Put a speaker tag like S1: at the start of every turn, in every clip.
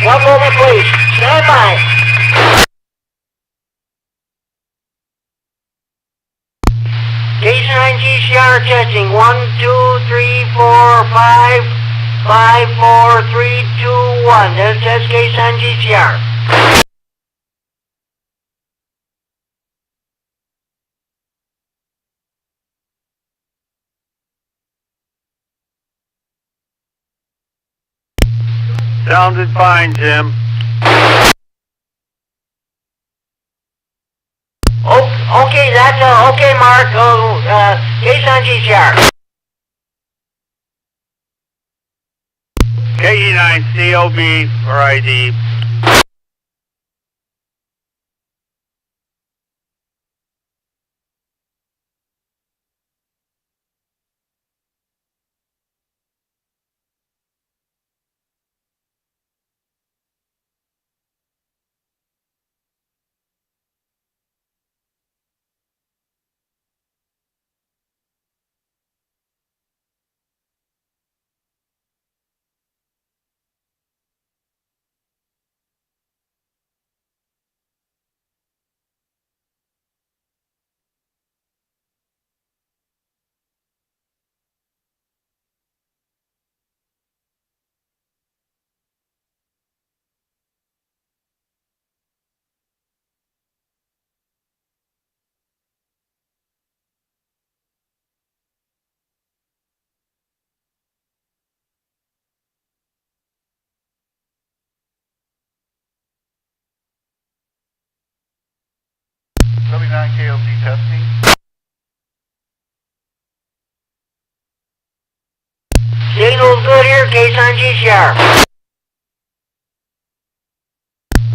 S1: One moment, please. Stand by. Station 9 GCR testing. 1, 2, 3, 4, 5, 5, 4, 3, 2, 1. That's Station 9 GCR.
S2: Sounded fine, Jim.
S1: Okay, that's okay, Mark. Station 9 GCR.
S2: KE9 COB for ID. W9 KLC testing.
S1: Signal's good here, Station 9 GCR.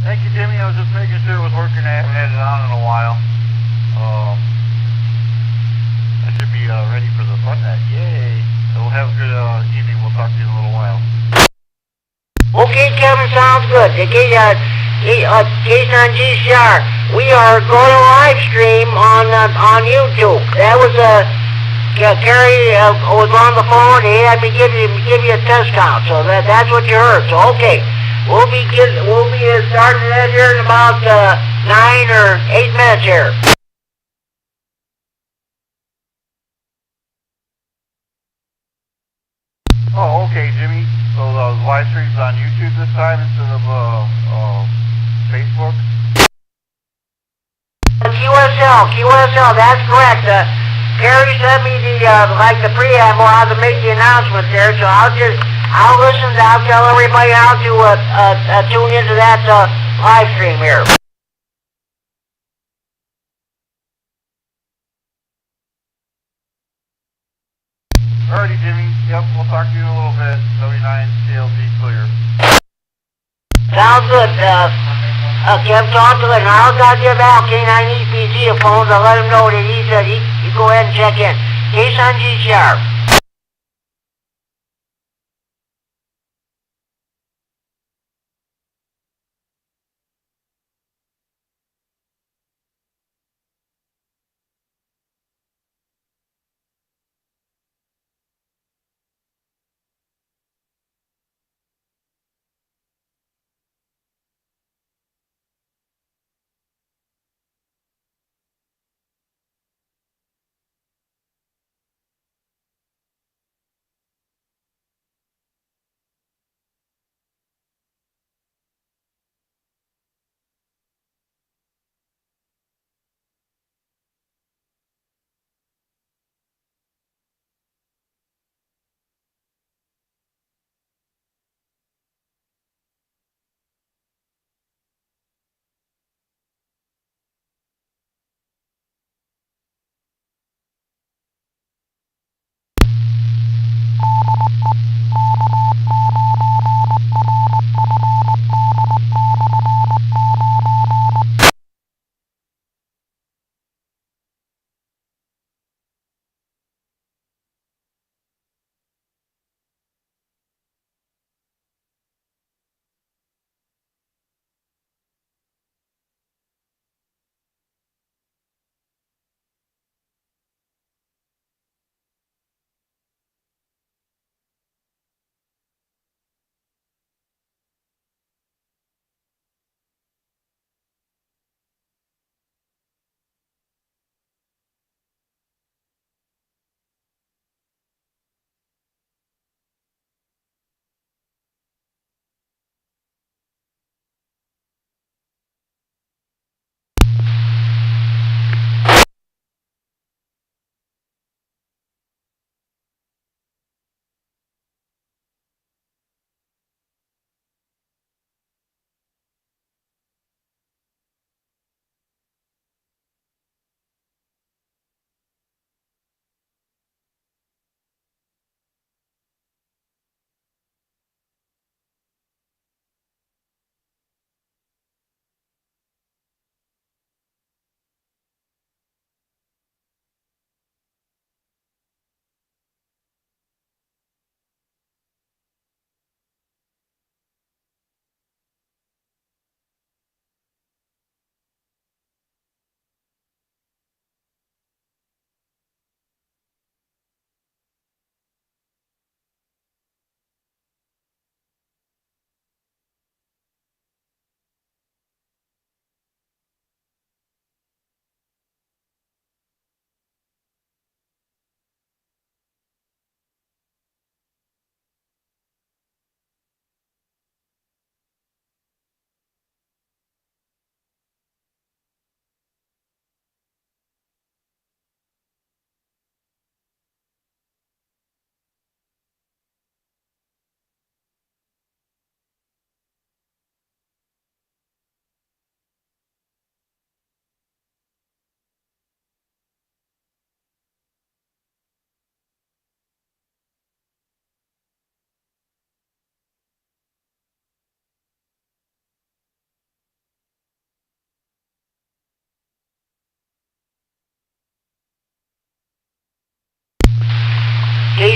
S2: Thank you, Jimmy. I was just making sure it was working. I haven't had it on in a while. I should be ready for the fun net. Yay! So we'll have a good evening. We'll talk to you in a little while.
S1: Okay, Kevin, sounds good. Station 9 GCR. We are going to live stream on YouTube. That was Kerry was on the phone. He had me give you a test count. So that's what you heard. So okay, we'll be starting that here in about 9 or 8 minutes here.
S2: Oh, okay, Jimmy. So the live stream's on YouTube this time instead of Facebook?
S1: QSL, that's correct. Kerry sent me the preamble how to make the announcement there, so I'll tell everybody how to tune into that live stream here.
S2: Alrighty, Jimmy. Yep, we'll talk to you in a little bit. W9 CLC clear.
S1: Sounds good. Kev, talk to it. I'll give Al K9 EPZ a phone to let him know that he go ahead and check in. Case on G-Sharp.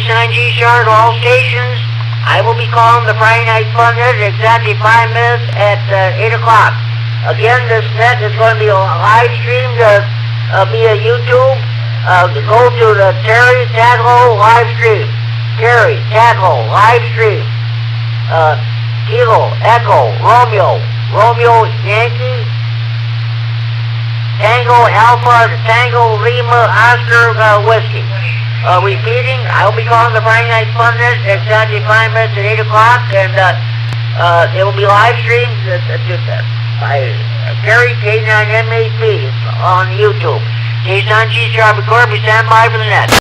S1: K9 GCR to all stations. I will be calling the Friday Night Fun Net at exactly 5 minutes at 8 o'clock. Again, this net is going to be live streamed via YouTube. Go to the Kerry Tatlow live stream. Kerry Tatlow live stream. Kilo, Echo, Romeo, Yankee, Tango, Alpha, Tango, Lima, Oscar, Whiskey. Repeating, I'll be calling the Friday Night Fun Net at exactly 5 minutes at 8 o'clock, and it will be live streamed by Kerry K9MAP on YouTube. K9 GCR record, we stand by for the net.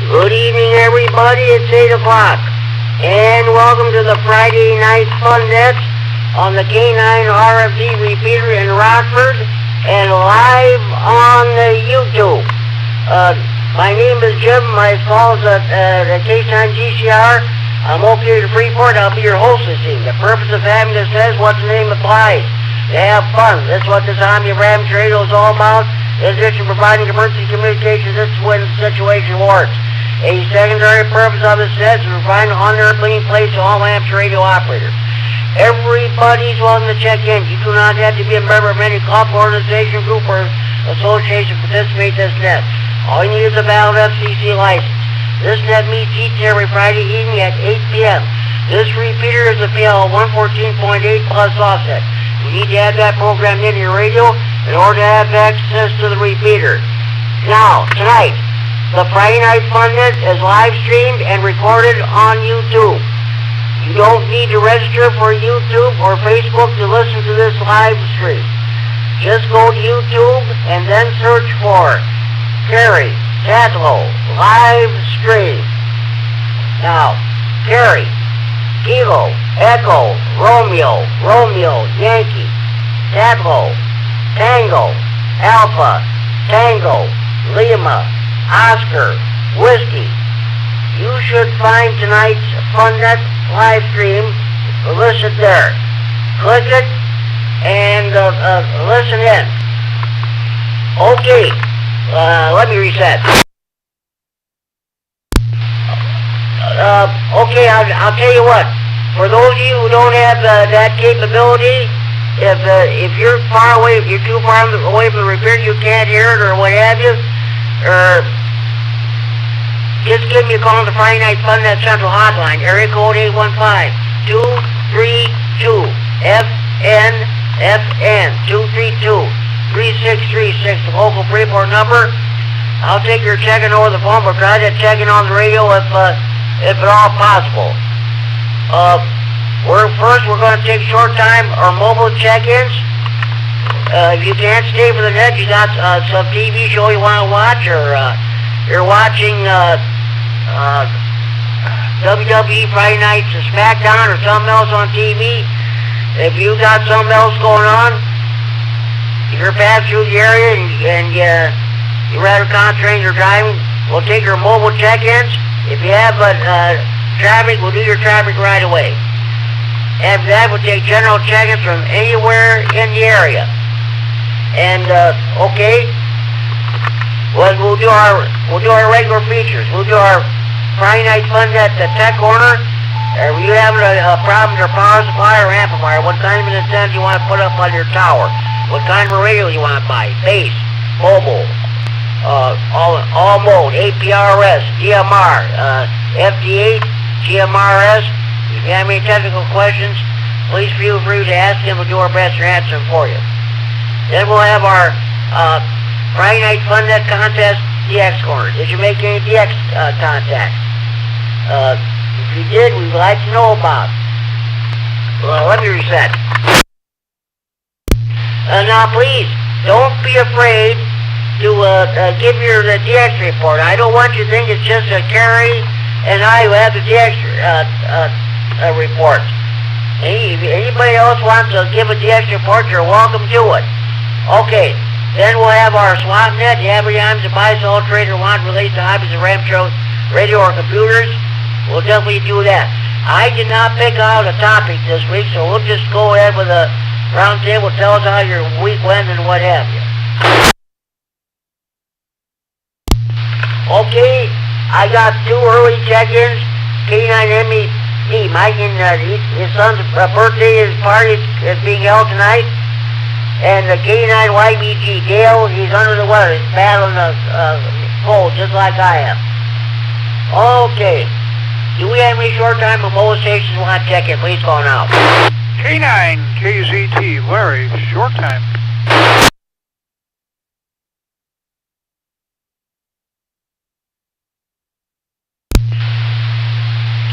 S1: Good evening, everybody. It's 8 o'clock. And welcome to the Friday Night Fun Net on the K9 RFD repeater in Rockford and live on the YouTube. My name is Jim. My call is the K9 GCR. I'm located in Freeport. I'll be your host this evening. The purpose of having this is what the name implies. To have fun. That's what this Omni Ram radio is all about. In addition to providing emergency communications, this is when the situation works. A secondary purpose of this net is to provide an honor clean place to all amateur radio operators. Everybody's welcome to check in. You do not have to be a member of any club, organization, group, or association to participate in this net. All you need is a valid FCC license. This net meets each and every Friday evening at 8 p.m. This repeater is a PL 114.8 plus offset. You need to have that programmed into your radio in order to have access to the repeater. Now, tonight, the Friday Night Fun Net is live streamed and recorded on YouTube. You don't need to register for YouTube or Facebook to listen to this live stream. Just go to YouTube and then search for Kerry Tatlow live stream. Now, Kerry, Kilo, Echo, Romeo, Yankee, Tatlow, Tango, Alpha, Tango, Lima, Oscar, Whiskey. You should find tonight's FunNet live stream listed there. Click it and listen in. Okay, let me reset. Okay, I'll tell you what. For those of you who don't have that capability, if you're far away, if you're too far away from the repeater, you can't hear it or what have you, or just give me a call on the Friday Night Fun Net Central Hotline, area code 815-232-FN-232-3636, the local Freeport number. I'll take your check-in over the phone, but try to check in on the radio if at all possible. We're going to take short time or mobile check-ins. If you can't stay for the net, you got some TV show you want to watch, or you're watching WWE Friday Night SmackDown or something else on TV. If you got something else going on, if you're passing through the area and you're rather concentrating your driving, we'll take your mobile check-ins. If you have traffic, we'll do your traffic right away. After that, we'll take general check-ins from anywhere in the area. And okay, well, we'll do our regular features. We'll do our Friday Night Fun at the Tech Corner. Are you having a problem with your power supply or amplifier? What kind of an antenna do you want to put up on your tower? What kind of a radio you want to buy? Base, mobile, all mode, APRS, DMR, FD8, GMRS. If you have any technical questions, please feel free to ask them. We'll do our best to answer them for you. Then we'll have our Friday Night Fun Net Contest DX Corner. Did you make any DX contacts? If you did, we'd like to know about it. Well, let me reset. Now, please, don't be afraid to give your DX report. I don't want you to think it's just Kerry and I who have the DX report. If anybody else wants to give a DX report, you're welcome to it. Okay, then we'll have our SWAT net, the advertisements and buy, sell, trade, or want related to hobbies and RAM shows, radio or computers. We'll definitely do that. I did not pick out a topic this week, so we'll just go ahead with a round table. Tell us how your week went and what have you. Okay, I got 2 early check-ins. K9ME, Mike, and his son's birthday, his party is being held tonight. And the K9YBG, Dale, he's under the weather. He's battling a cold, just like I am. Okay. Do we have any short time mobile stations we want to check in? Please call now.
S3: K9 KZT, Larry, short time.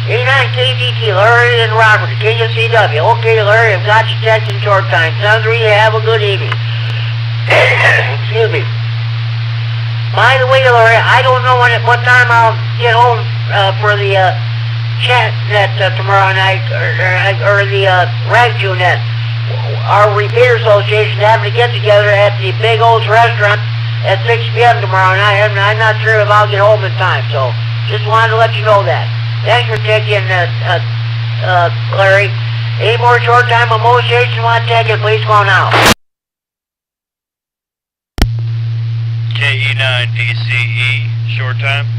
S1: K9KZT, Larry and Robert, KCW. Okay, Larry, I've got you checked in short time. Sounds like you have a good evening. Excuse me. By the way, Larry, I don't know what time I'll get home for the chat net tomorrow night, or the Ragtune net. Our Repeater Association is having to get together at the Big O's restaurant at 6 p.m. tomorrow night. I'm not sure if I'll get home in time, so just wanted to let you know that. Thanks for taking, Larry. Any more short time mobile stations you want to take it, please call now.
S4: KE9DCE, short time.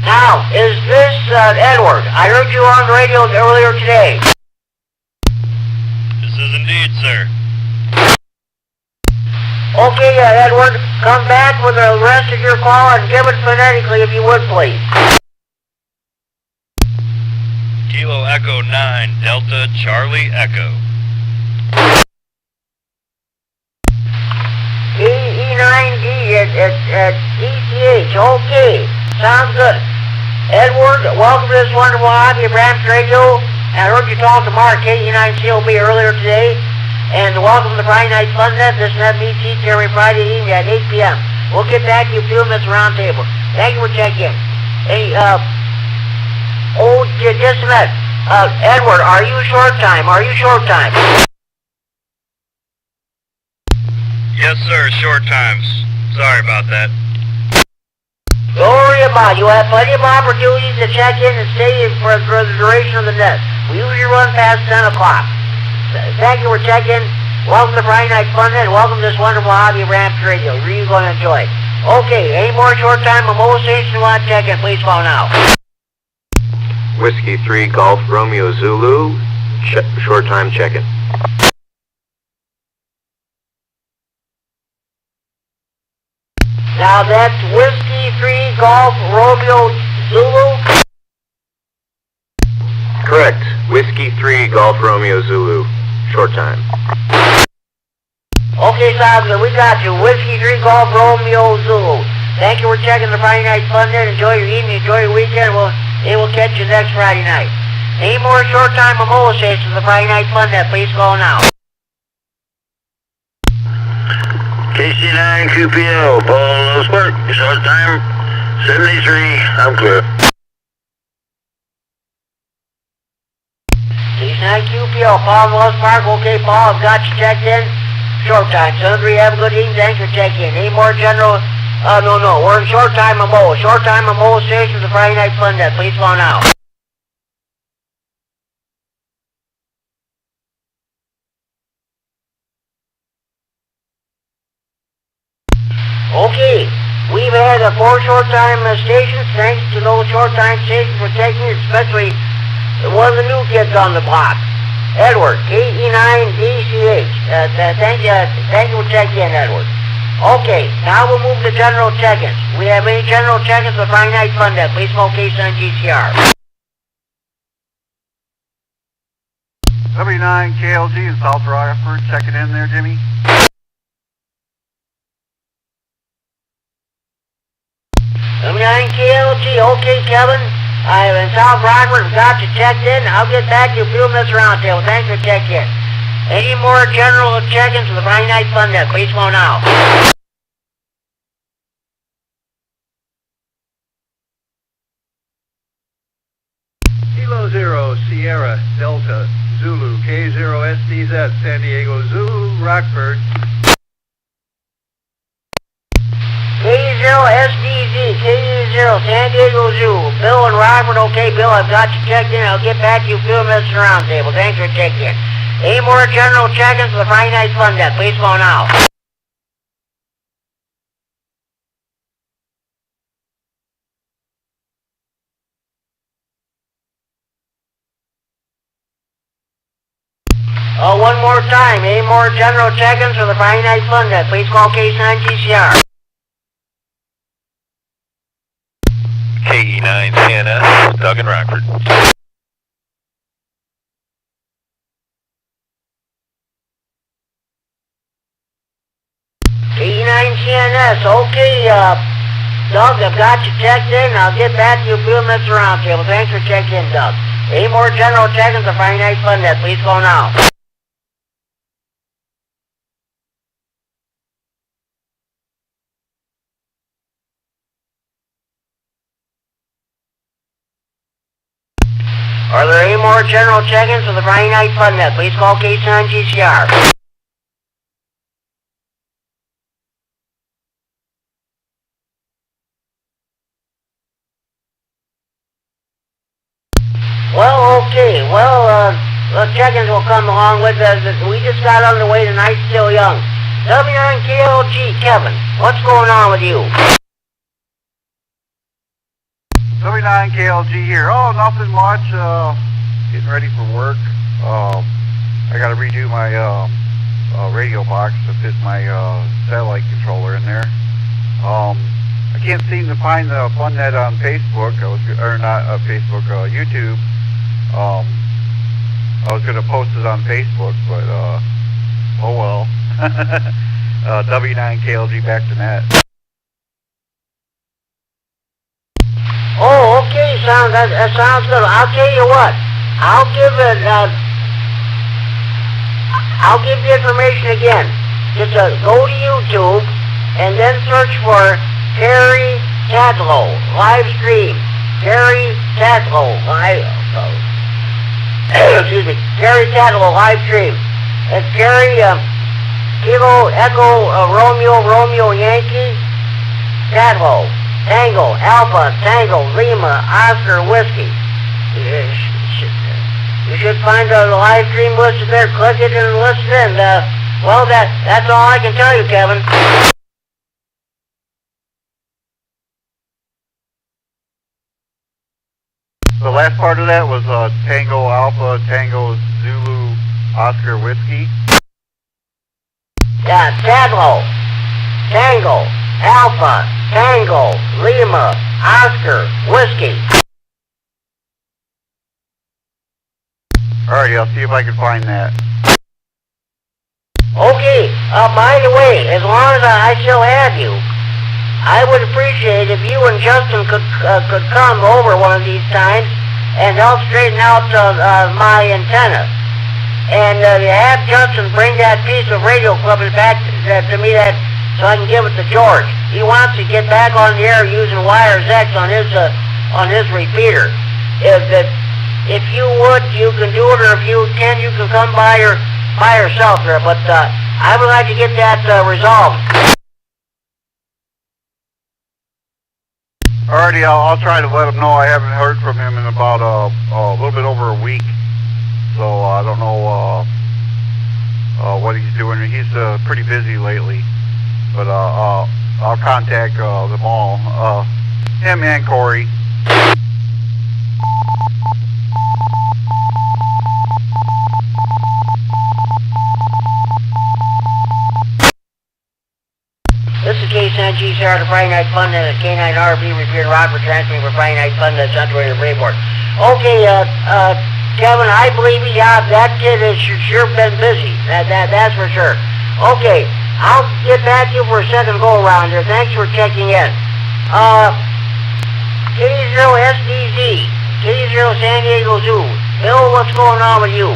S1: Now, is this Edward? I heard you on the radio earlier today.
S4: This is indeed, sir.
S1: Okay, Edward, come back with the rest of your call and give it phonetically if you would, please.
S4: Kilo Echo 9, Delta Charlie Echo.
S1: E9D at ECH. Okay, sounds good. Edward, welcome to this wonderful hobby of Rams Radio. I heard you talk to Mark, KE9COB, earlier today. And welcome to the Friday Night Fun Net. This net meets each and every Friday evening at 8 p.m. We'll get back to you few minutes round table. Thank you for checking in. Hey, just a minute. Edward, are you short time? Are you short time?
S4: Yes, sir, short times. Sorry about that.
S1: Don't worry about it. You have plenty of opportunities to check in and stay in for the duration of the net. We usually run past 10 o'clock. Thank you for checking. Welcome to Friday Night Fun Net. Welcome to this wonderful hobby of Rams Radio. You're really going to enjoy it. Okay, any more short time or mobile station you want to check in, please call now.
S5: Whiskey 3 Golf Romeo Zulu, short time check-in.
S1: Now that's Whiskey 3 Golf Romeo Zulu.
S5: Correct. Whiskey 3 Golf Romeo Zulu, short time.
S1: Okay, sounds good. We got you. Whiskey 3 Golf Romeo Zulu. Thank you for checking the Friday Night Fun Net. Enjoy your evening. Enjoy your weekend. We'll catch you next Friday night. Any more short time or mobile stations the Friday Night Fun Net, please call now.
S6: KC9 QPL, Paul Spark, short time 73, I'm clear.
S1: KC9 QPL, Paul Wells Park. Okay, Paul, I've got you checked in. Short time. 73, have a good evening. Thanks for checking in. Any more general? No. We're in short time or mobile. Short time or mobile stations the Friday Night Fun Net. Please call now. Okay, we've had 4 short time stations. Thanks to those short time stations for taking it, especially one of the new kids on the block, Edward, KE9DCH. Thank you for checking in, Edward. Okay, now we'll move to general check-ins. We have any general check-ins for Friday Night Fun Net. Please call KC9 GCR.
S2: W9 KLG in South Rockford, checking in there, Jimmy.
S1: W9 KLG, okay, Kevin. I'm in South Rockford, got you checked in. I'll get back to you a few minutes around table. Thanks for checking in. Any more general check-ins for the Friday Night Fun Net? Please call now.
S3: Kilo 0 Sierra Delta Zulu K0 SDZ San Diego Zulu Rockford.
S1: K0 SDZ, K0 San Diego Zoo. Bill and Robert, okay, Bill, I've got you checked in. I'll get back to you a few minutes around table. Thanks for checking in. Any more general check-ins for the Friday Night Fun Net? Please call now. One more time. Any more general check-ins for the Friday Night Fun Net? Please call KC9 GCR.
S4: KE9 CNS, Doug and Rockford.
S1: KE9 CNS, okay, Doug, I've got you checked in. I'll get back to you a few minutes around table. Thanks for checking in, Doug. Any more general check-ins for Friday Night Fun Net? Please call now. Are there any more general check-ins for the Friday Night Fun Net? Please call KC9 GCR. Well, okay. Check-ins will come along with us. We just got underway. The night's still young. W9 KLG, Kevin, what's going on with you?
S2: W9 KLG here. Oh, nothing much. Getting ready for work. I got to redo my radio box to fit my satellite controller in there. I can't seem to find the FunNet on Facebook. Or not Facebook, YouTube. I was gonna post it on Facebook, but oh well. W9KLG back to net.
S1: Oh, okay, that sounds good. I'll tell you what. I'll give the information again. Just go to YouTube and then search for Kerry Tatlow live stream. Kerry Tatlow excuse me. Kerry Tatlow live stream. It's Kerry Kilo Echo Romeo Yankee Tatlow. Tango, Alpha, Tango, Lima, Oscar, Whiskey. You should find the live stream listed there. Click it and listen in. Well, that's all I can tell you, Kevin.
S2: The last part of that was Tango, Alpha, Tango, Zulu, Oscar, Whiskey.
S1: Yeah, Tatlow, Tango, Alpha, Tango, Lima, Oscar, Whiskey.
S2: Alrighty, I'll see if I can find that.
S1: Okay, by the way, as long as I still have you, I would appreciate if you and Justin could come over one of these times and help straighten out my antenna. And have Justin bring that piece of radio equipment back to me so I can give it to George. He wants to get back on the air using Wires X on his repeater. If you would, you can do it, or if you can come by yourself there. But I would like to get that resolved.
S2: Alrighty, I'll try to let him know. I haven't heard from him in about a little bit over a week, so I don't know what he's doing. He's pretty busy lately, but I'll contact them all, him and Corey.
S1: This is K9GCR, the Friday Night Fun, and the K9 RV repeater Rockford transmitting for Friday Night Fun, the Central Area Brainboard. Okay, Kevin, I believe you. Yeah, that kid has sure been busy. That's for sure. Okay, I'll get back to you for a second go around here. Thanks for checking in. K0SDZ, K0 San Diego Zoo. Bill, what's going on with you?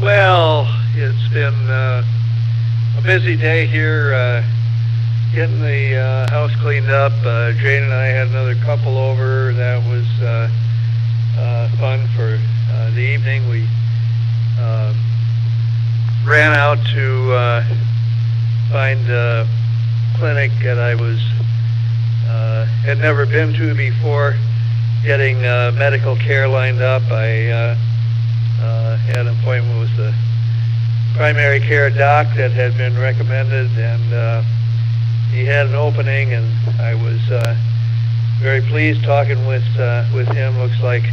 S3: Well, it's been a busy day here, getting the house cleaned up. Jane and I had another couple over. That was fun for the evening. We ran out to find a clinic that I had never been to before, getting medical care lined up. I had an appointment with the primary care doc that had been recommended, and he had an opening, and I was very pleased talking with him. Looks like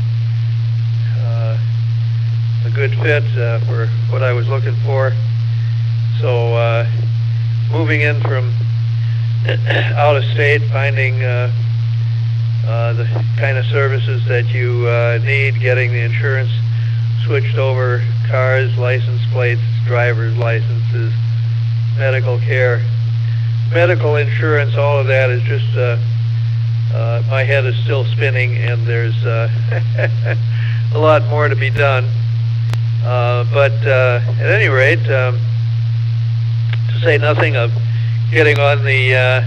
S3: a good fit for what I was looking for. So moving in from out of state, finding the kind of services that you need, getting the insurance switched over, cars, license plates, driver's licenses, medical care, medical insurance, all of that is just, my head is still spinning, and there's a lot more to be done. But at any rate, to say nothing of getting on the air,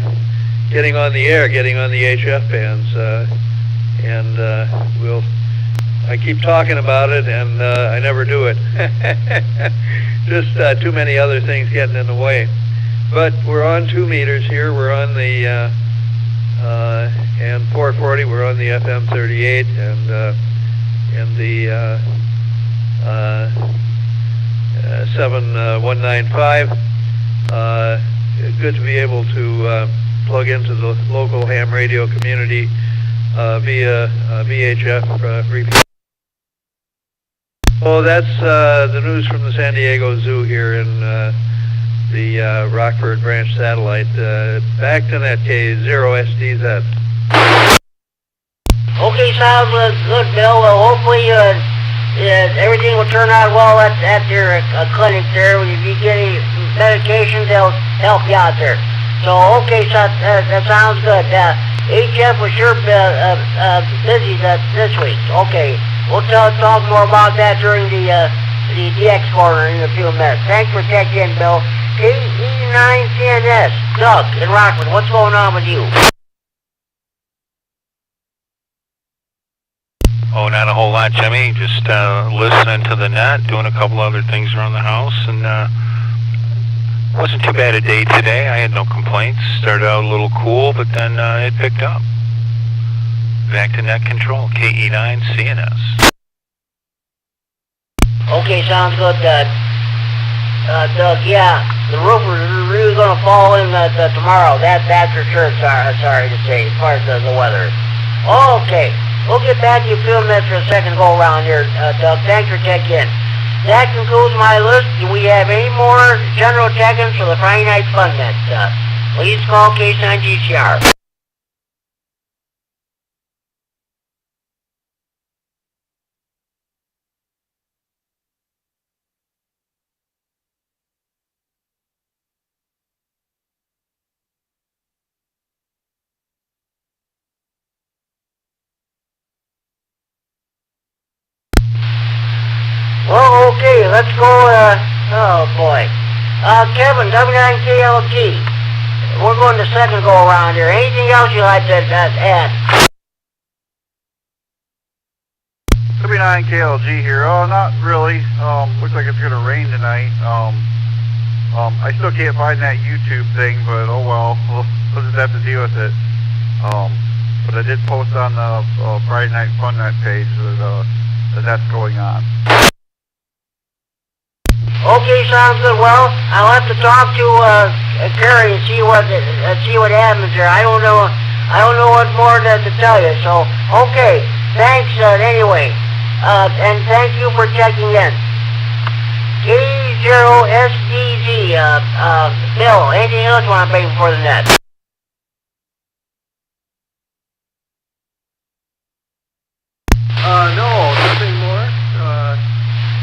S3: getting on the HF bands, and I keep talking about it, and I never do it. Just too many other things getting in the way. But we're on 2 meters here. We're on the and 440. We're on the FM 38 and the 7195. Good to be able to plug into the local ham radio community via VHF repeat. Oh, that's the news from the San Diego Zoo here in the Rockford Branch satellite. Back to net K0SDZ.
S1: Okay, sounds good, Bill. Well, hopefully everything will turn out well at your clinic there. If you get any medications, they'll help you out there. So, okay, so that sounds good. HF was sure busy this week. Okay, we'll talk more about that during the DX corner in a few minutes. Thanks for checking in, Bill. KE9CNS, Doug in Rockford, what's going on with you?
S7: Oh, not a whole lot, Jimmy. Just listening to the net, doing a couple other things around the house, and wasn't too bad a day today. I had no complaints. Started out a little cool, but then it picked up. Back to net control, KE9 CNS.
S1: Okay, sounds good, Doug. Yeah, the roof is really going to fall in tomorrow. That's for sure. Sorry to say, as far as the weather. Okay. We'll get back to you a few minutes for a second go around here, Doug. Thanks for checking in. That concludes my list. Do we have any more general check-ins for the Friday Night Fun Net? Please call K9GCR. Well, okay, let's go, oh boy. Kevin, W9KLG. We're going to second go around here. Anything else you'd like to add?
S2: W9KLG here. Oh, not really. Looks like it's going to rain tonight. I still can't find that YouTube thing, but oh well. We'll just have to deal with it. But I did post on the Friday Night Fun Net page that that's going on.
S1: Okay, sounds good. Well, I'll have to talk to Kerry and see what happens there. I don't know what more to tell you. So, okay, thanks anyway, and thank you for checking in. K0SDZ, Bill. Anything else you want to bring before the net?
S3: No, nothing more.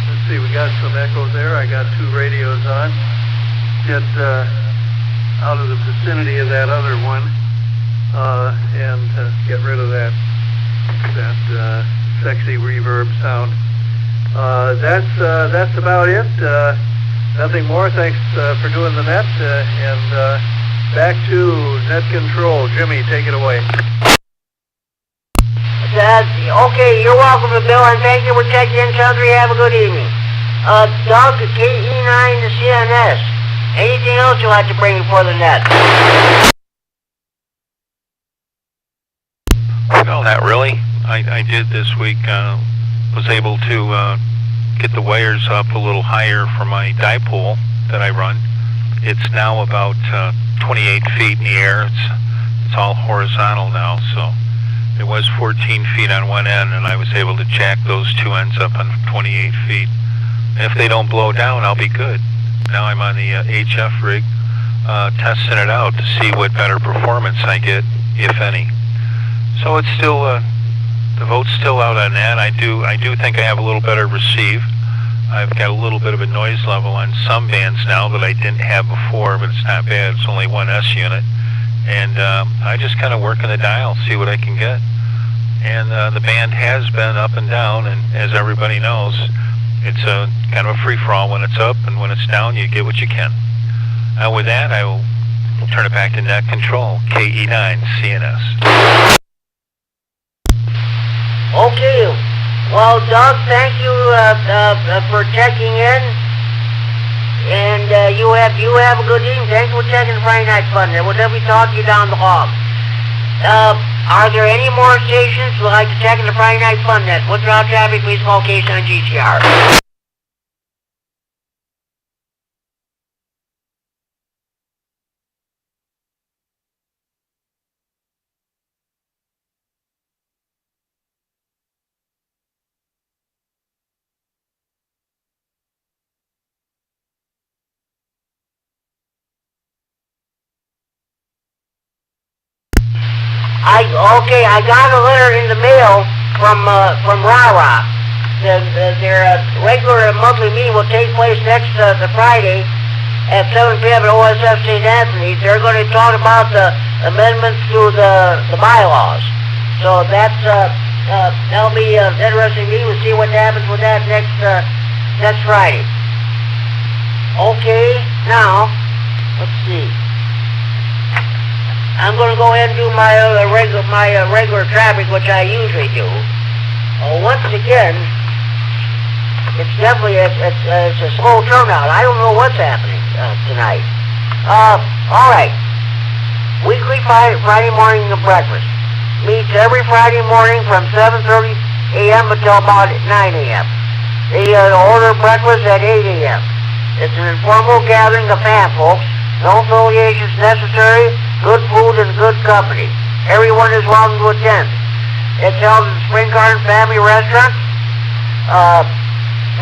S3: Let's see, we got some echoes there. I got 2 radios on. Get out of the vicinity of that other one and get rid of that sexy reverb sound. That's about it. Nothing more. Thanks for doing the net. And back to net control. Jimmy, take it away.
S1: Okay, you're welcome, Bill, and thank you for checking in, Country. Have a good evening. Doug, KE9 to CNS. Anything else you'd like to bring before the net?
S7: No, not really. I did this week, was able to get the wires up a little higher for my dipole that I run. It's now about 28 feet in the air. It's all horizontal now, so it was 14 feet on one end, and I was able to jack those 2 ends up on 28 feet. And if they don't blow down, I'll be good. Now I'm on the HF rig, testing it out to see what better performance I get, if any. So it's still, the vote's still out on that. I do think I have a little better receive. I've got a little bit of a noise level on some bands now that I didn't have before, but it's not bad. It's only 1 S unit. And I just kind of work in the dial, see what I can get. And the band has been up and down, and as everybody knows, it's a kind of a free-for-all. When it's up and when it's down, you get what you can. With that, I will turn it back to net control, KE9 CNS.
S1: Okay. Well, Doug, thank you for checking in, and you have a good evening. Thanks for checking Friday Night Fun. We'll definitely talk to you down the hall. Are there any more stations who would like to check in the Friday Night Fun Net? What's our traffic? Please call K9GCR. I got a letter in the mail from Rara. Their regular monthly meeting will take place next the Friday at 7 p.m. at OSF St. Anthony's. They're going to talk about the amendments to the bylaws. So that'll be interesting to me. We'll see what happens with that next Friday. Okay, now, let's see. I'm going to go ahead and do my regular traffic, which I usually do. Once again, it's definitely it's a slow turnout. I don't know what's happening tonight. All right. Weekly Friday morning breakfast meets every Friday morning from 7:30 a.m. until about 9 a.m. They order breakfast at 8 a.m. It's an informal gathering of fan folks. No affiliations necessary. Good food and good company. Everyone is welcome to attend. It's held in Spring Garden Family Restaurant,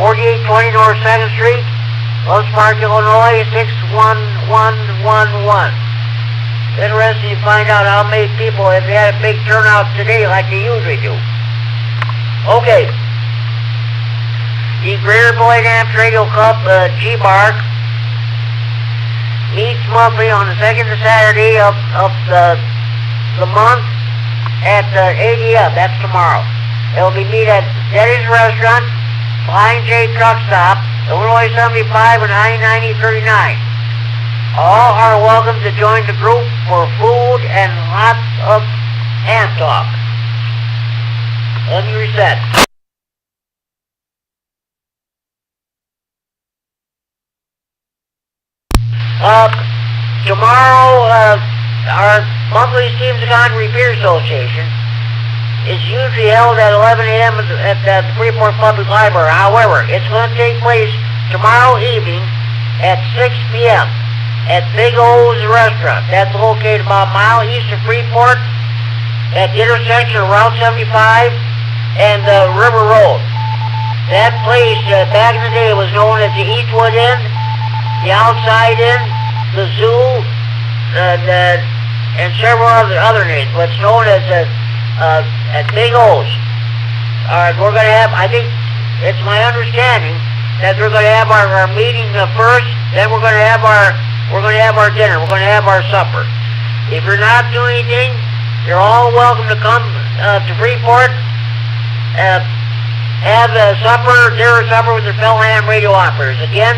S1: 4820 North 2nd Street, Loves Park, Illinois, 61111. Interesting to find out how many people have had a big turnout today like they usually do. Okay. The Greater Boyd Amps Radio Club, G-Bar, meets monthly on the second Saturday of the month at 8 a.m. That's tomorrow. It will be meet at Denny's Restaurant, Flying J Truck Stop, Illinois 75 and I-9039. All are welcome to join the group for food and lots of hand talk. Let me reset. Tomorrow, our monthly Stevenson County Repair Association is usually held at 11 a.m. at the Freeport Public Library. However, it's going to take place tomorrow evening at 6 p.m. at Big O's Restaurant. That's located about a mile east of Freeport at the intersection of Route 75 and River Road. That place, back in the day, was known as the Eastwood Inn, the Outside Inn, the Zoo, and several other names, but it's known as at Big O's. We're going to have, I think it's my understanding that we're going to have our meeting first, then we're going to have our dinner, we're going to have our supper. If you're not doing anything, you're all welcome to come to Freeport, have a dinner supper with the Bellham radio operators. Again,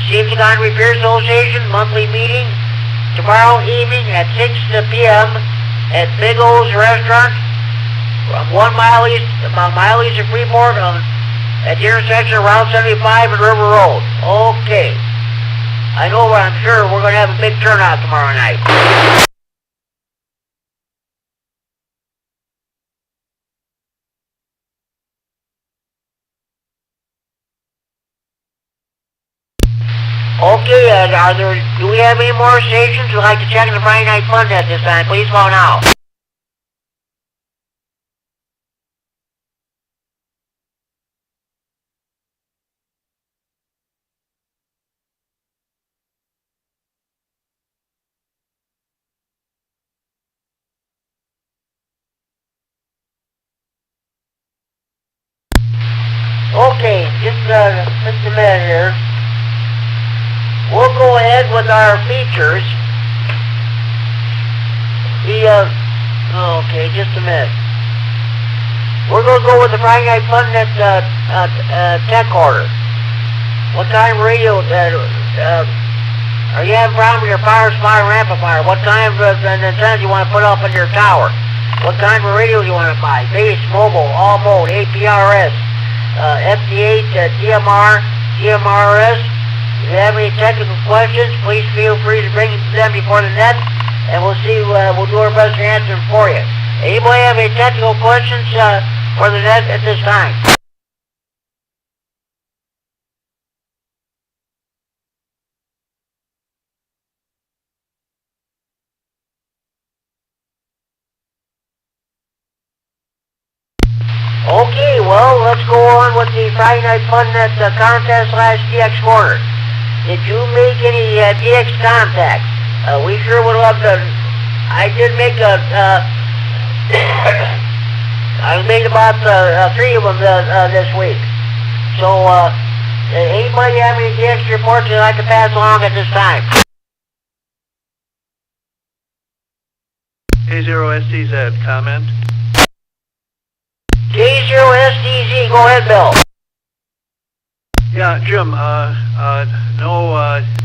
S1: Stevenson County Repair Association monthly meeting tomorrow evening at 6 p.m. at Big O's Restaurant, about a mile east of Freeport at the intersection of Route 75 and River Road. Okay. I'm sure we're going to have a big turnout tomorrow night. Okay, do we have any more stations who'd like to check in the Friday Night Fun at this time? Please call now. Okay, just a minute here. We'll go ahead with our features. Okay, just a minute. We're going to go with the Friday Night Fun at tech order. What kind of radio, are you having a problem with your power supply or amplifier? What kind of antennas you want to put up on your tower? What kind of radio you want to buy? Base, mobile, all mode, APRS, FT8, DMR, GMRS. If you have any technical questions, please feel free to bring them before the net, and we'll do our best to answer them for you. Anybody have any technical questions for the net at this time? Okay, well, let's go on with the Friday Night Fun Net contest/DX corner. Did you make any DX contacts? We sure would love to I did make I made about 3 of them this week. So, anybody have any extra reports that I can pass along at this time?
S3: K0SDZ, comment?
S1: K0SDZ, go ahead, Bill.
S3: Yeah, Jim, no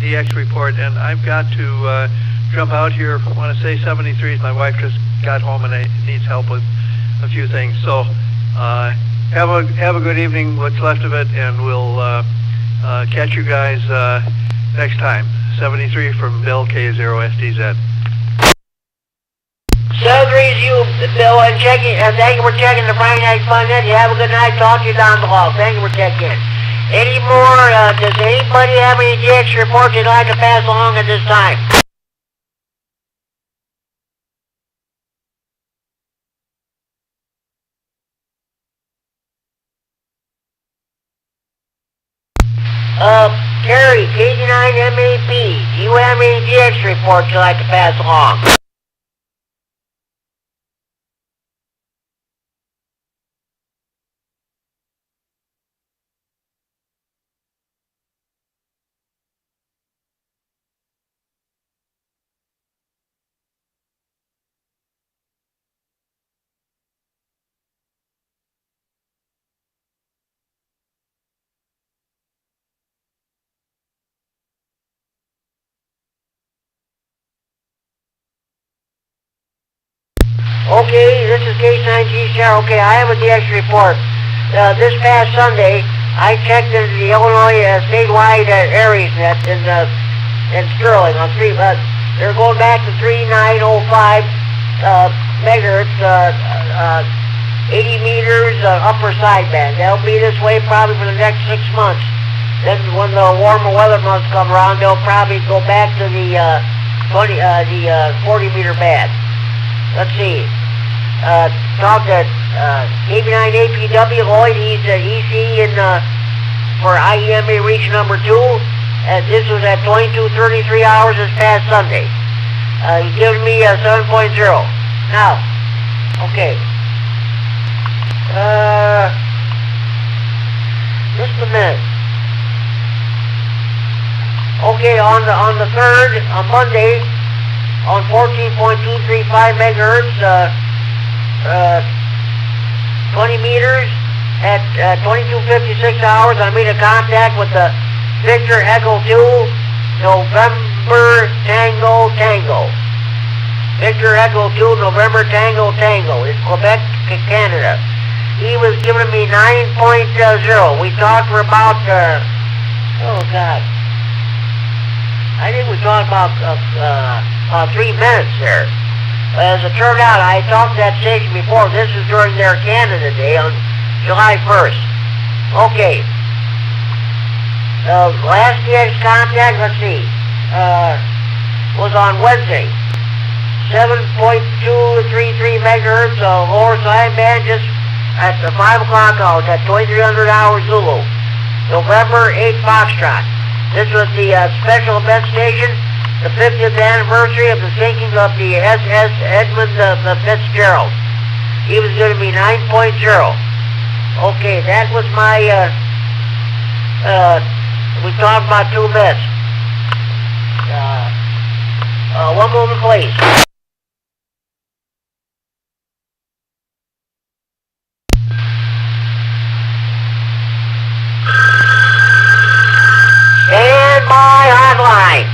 S3: DX report, and I've got to jump out here. I want to say 73. My wife just got home and needs help with a few things. So have a good evening, what's left of it, and we'll catch you guys next time. 73 from Bill, K0SDZ.
S1: 73 you, Bill, and thank you for checking the Friday Night Fun Net. You have a good night. Talk to you down the hall. Thank you for checking in. Any more, does anybody have any DX reports they'd like to pass along at this time? Kerry, KG9MAP, do you have any DX reports you'd like to pass along? Okay, this is K9GCR. Okay, I have a DX report. This past Sunday, I checked into the Illinois statewide areas net in Sterling on 3. They're going back to 3905 megahertz, 80 meters upper sideband. They'll be this way probably for the next 6 months. Then when the warmer weather months come around, they'll probably go back to the 40 meter band. Let's see. Talked to KB9APW Lloyd. He's EC for IEMA reach number 2. And this was at 22:33 hours this past Sunday. He's giving me 7.0. Now, okay. Just a minute. Okay, on the 3rd, on Monday, on 14.235 megahertz, 20 meters at 22:56 hours. I made a contact with the Victor Echo 2, November Tango Tango. Victor Echo 2, November Tango Tango. It's Quebec, Canada. He was giving me 9.0. We talked for about, oh God. I think we talked about 3 minutes there. As it turned out, I talked to that station before. This is during their Canada Day on July 1st. Okay. Last DX contact, let's see, was on Wednesday. 7.233 megahertz, lower sideband, just at the 5 o'clock hour, at 2300 hours Zulu. November 8 Foxtrot. This was the special event station, the 50th anniversary of the sinking of the SS Edmund Fitzgerald. He was going to be 9.0. Okay, that was my, we talked about 2 minutes. One moment, please. Stand by hotline.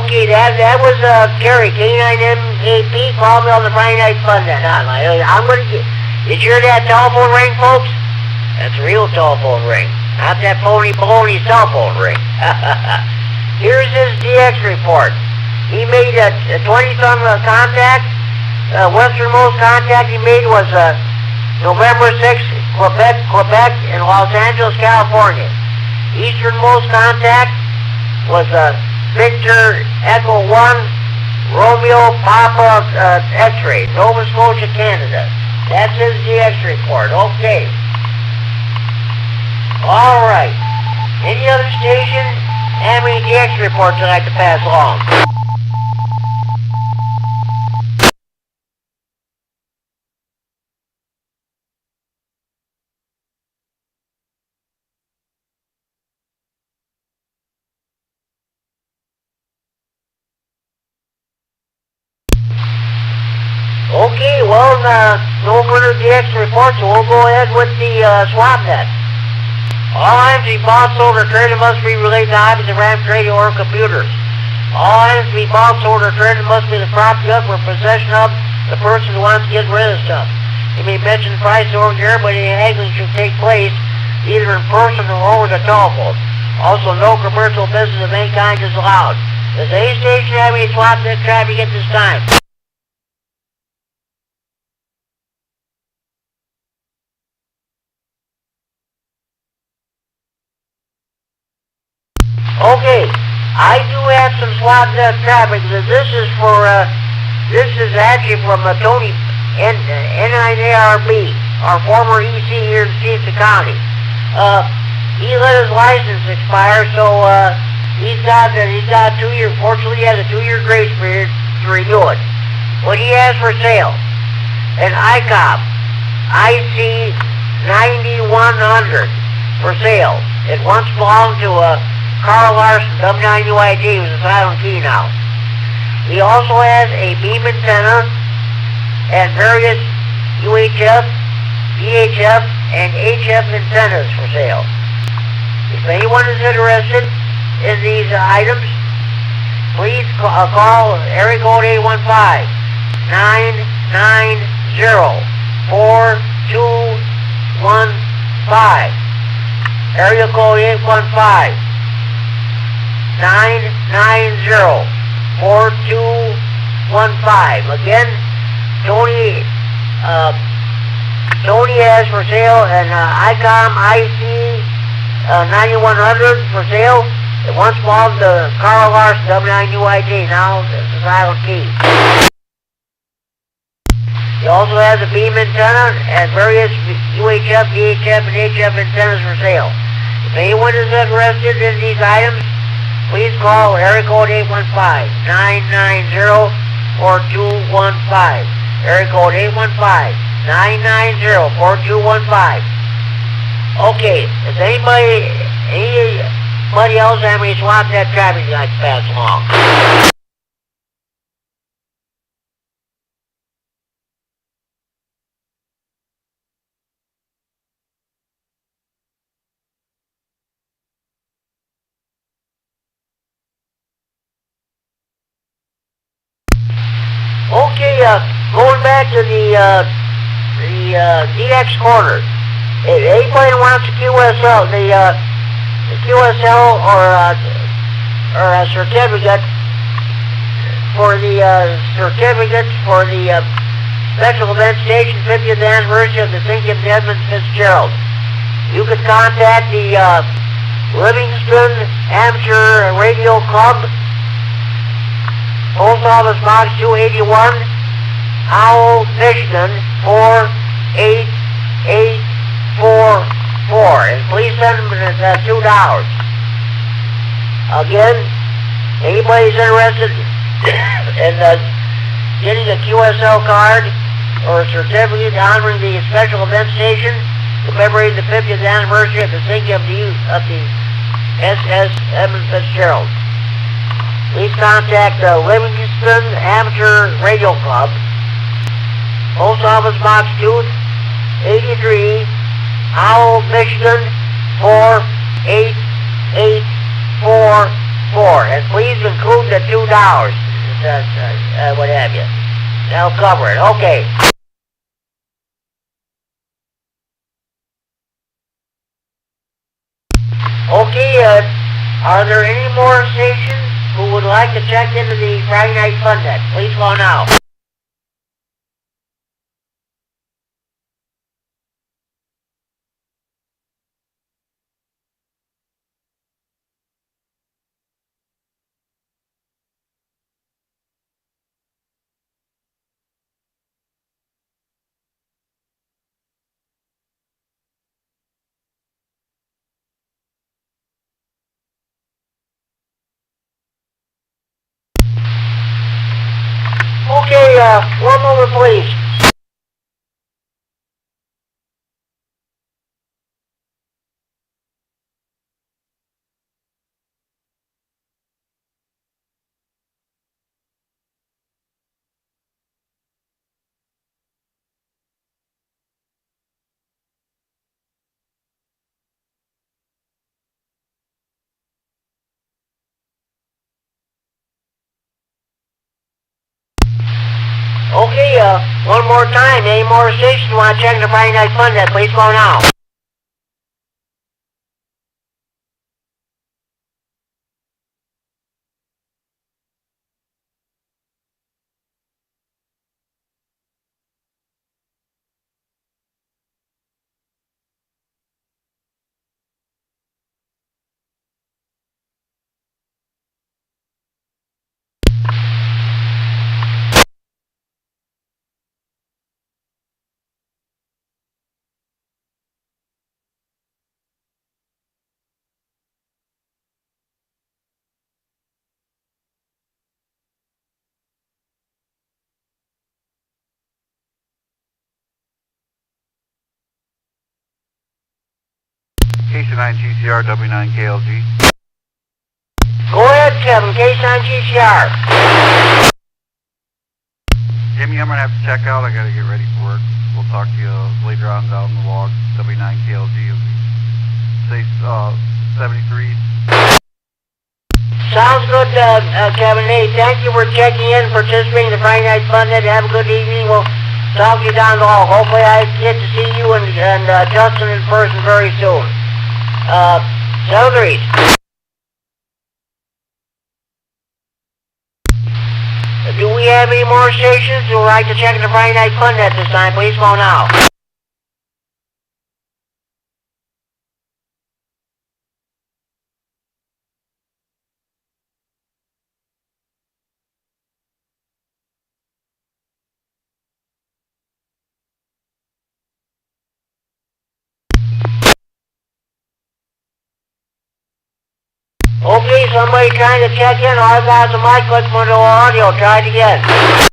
S1: Okay, that was Kerry, K9MAP, called me on the Friday Night Fun then. I'm gonna get, did you hear that telephone ring, folks? That's a real telephone ring, not that phony baloney cell phone ring. Here's his DX report. He made a 20-some contact. Westernmost contact he made was November 6th, Quebec, and Los Angeles, California. Easternmost contact was Victor Echo 1, Romeo Papa X-ray, Nova Scotia, Canada. That's his DX report. Okay. All right. Any other station have any DX reports I'd like to pass along? Okay, well, no further DX reports, so we'll go ahead with the swap net. All items to be bought, sold, or traded must be related to items of RAM trading or computers. All items to be bought, sold, or traded must be the property of or possession of the person who wants to get rid of stuff. You may mention the price over here, but any haggling should take place either in person or over the telephone. Also, no commercial business of any kind is allowed. Does any station have any swap net traffic at this time? Okay, I do have some swap net traffic. This is actually from Tony N9ARB, our former EC here in Stevenson County. He let his license expire, so he's got 2 years. Fortunately, he has a 2-year grace period to renew it. What he has for sale, an ICOM IC 9100 for sale. It once belonged to Carl Larson, W9UID, who's a silent key now. He also has a beam antenna and various UHF, VHF, and HF antennas for sale. If anyone is interested in these items, please call area code 815-990-4215. Area code 815-990-4215. Again, Tony has for sale an ICOM IC 9100 for sale. It once belonged to Carl Larson, W9UID, now it's a silent key. He also has a beam antenna and various UHF, VHF, and HF antennas for sale. If anyone is interested in these items, please call area code 815-990-4215. Area code 815-990-4215. Okay, does anybody else have any swap net traffic you'd like to pass along? Okay, going back to the DX corner. If anybody wants a QSL, the QSL or a certificate for the special event station 50th anniversary of the Thinking of Edmund Fitzgerald, you can contact the Livingston Amateur Radio Club, Post Office Box 281, Howell, Michigan 48844, and please send them $2. Again, anybody's interested in getting a QSL card or a certificate honoring the special event station commemorating the 50th anniversary of the sinking of the SS Edmund Fitzgerald, please contact the Livingston Amateur Radio Club, Post Office Box 283, Howell, Michigan 48844. 4, and please include the $2, what have you. That'll cover it. Okay. Okay, are there any more stations who would like to check into the Friday Night Fun Net? Please call now. Okay, one moment please. Okay, one more time. Any more stations want to check the Friday Night Fun Net? Please call now.
S2: KC9 GCR W9 KLG.
S1: Go ahead, Kevin. K9 GCR.
S2: Jimmy, I'm going to have to check out. I got to get ready for work. We'll talk to you later on down the log. W9 KLG. Say 73.
S1: Sounds good, Kevin. Hey, thank you for checking in, participating in the Friday Night Fun Net. Have a good evening. We'll talk to you down the hall. Hopefully I get to see you and Justin in person very soon. 73. Do we have any more stations who would like to check the Friday Night Fun Net this time? Please call now. Okay, somebody trying to check in. All I got is a mic, click for the audio. Try it again.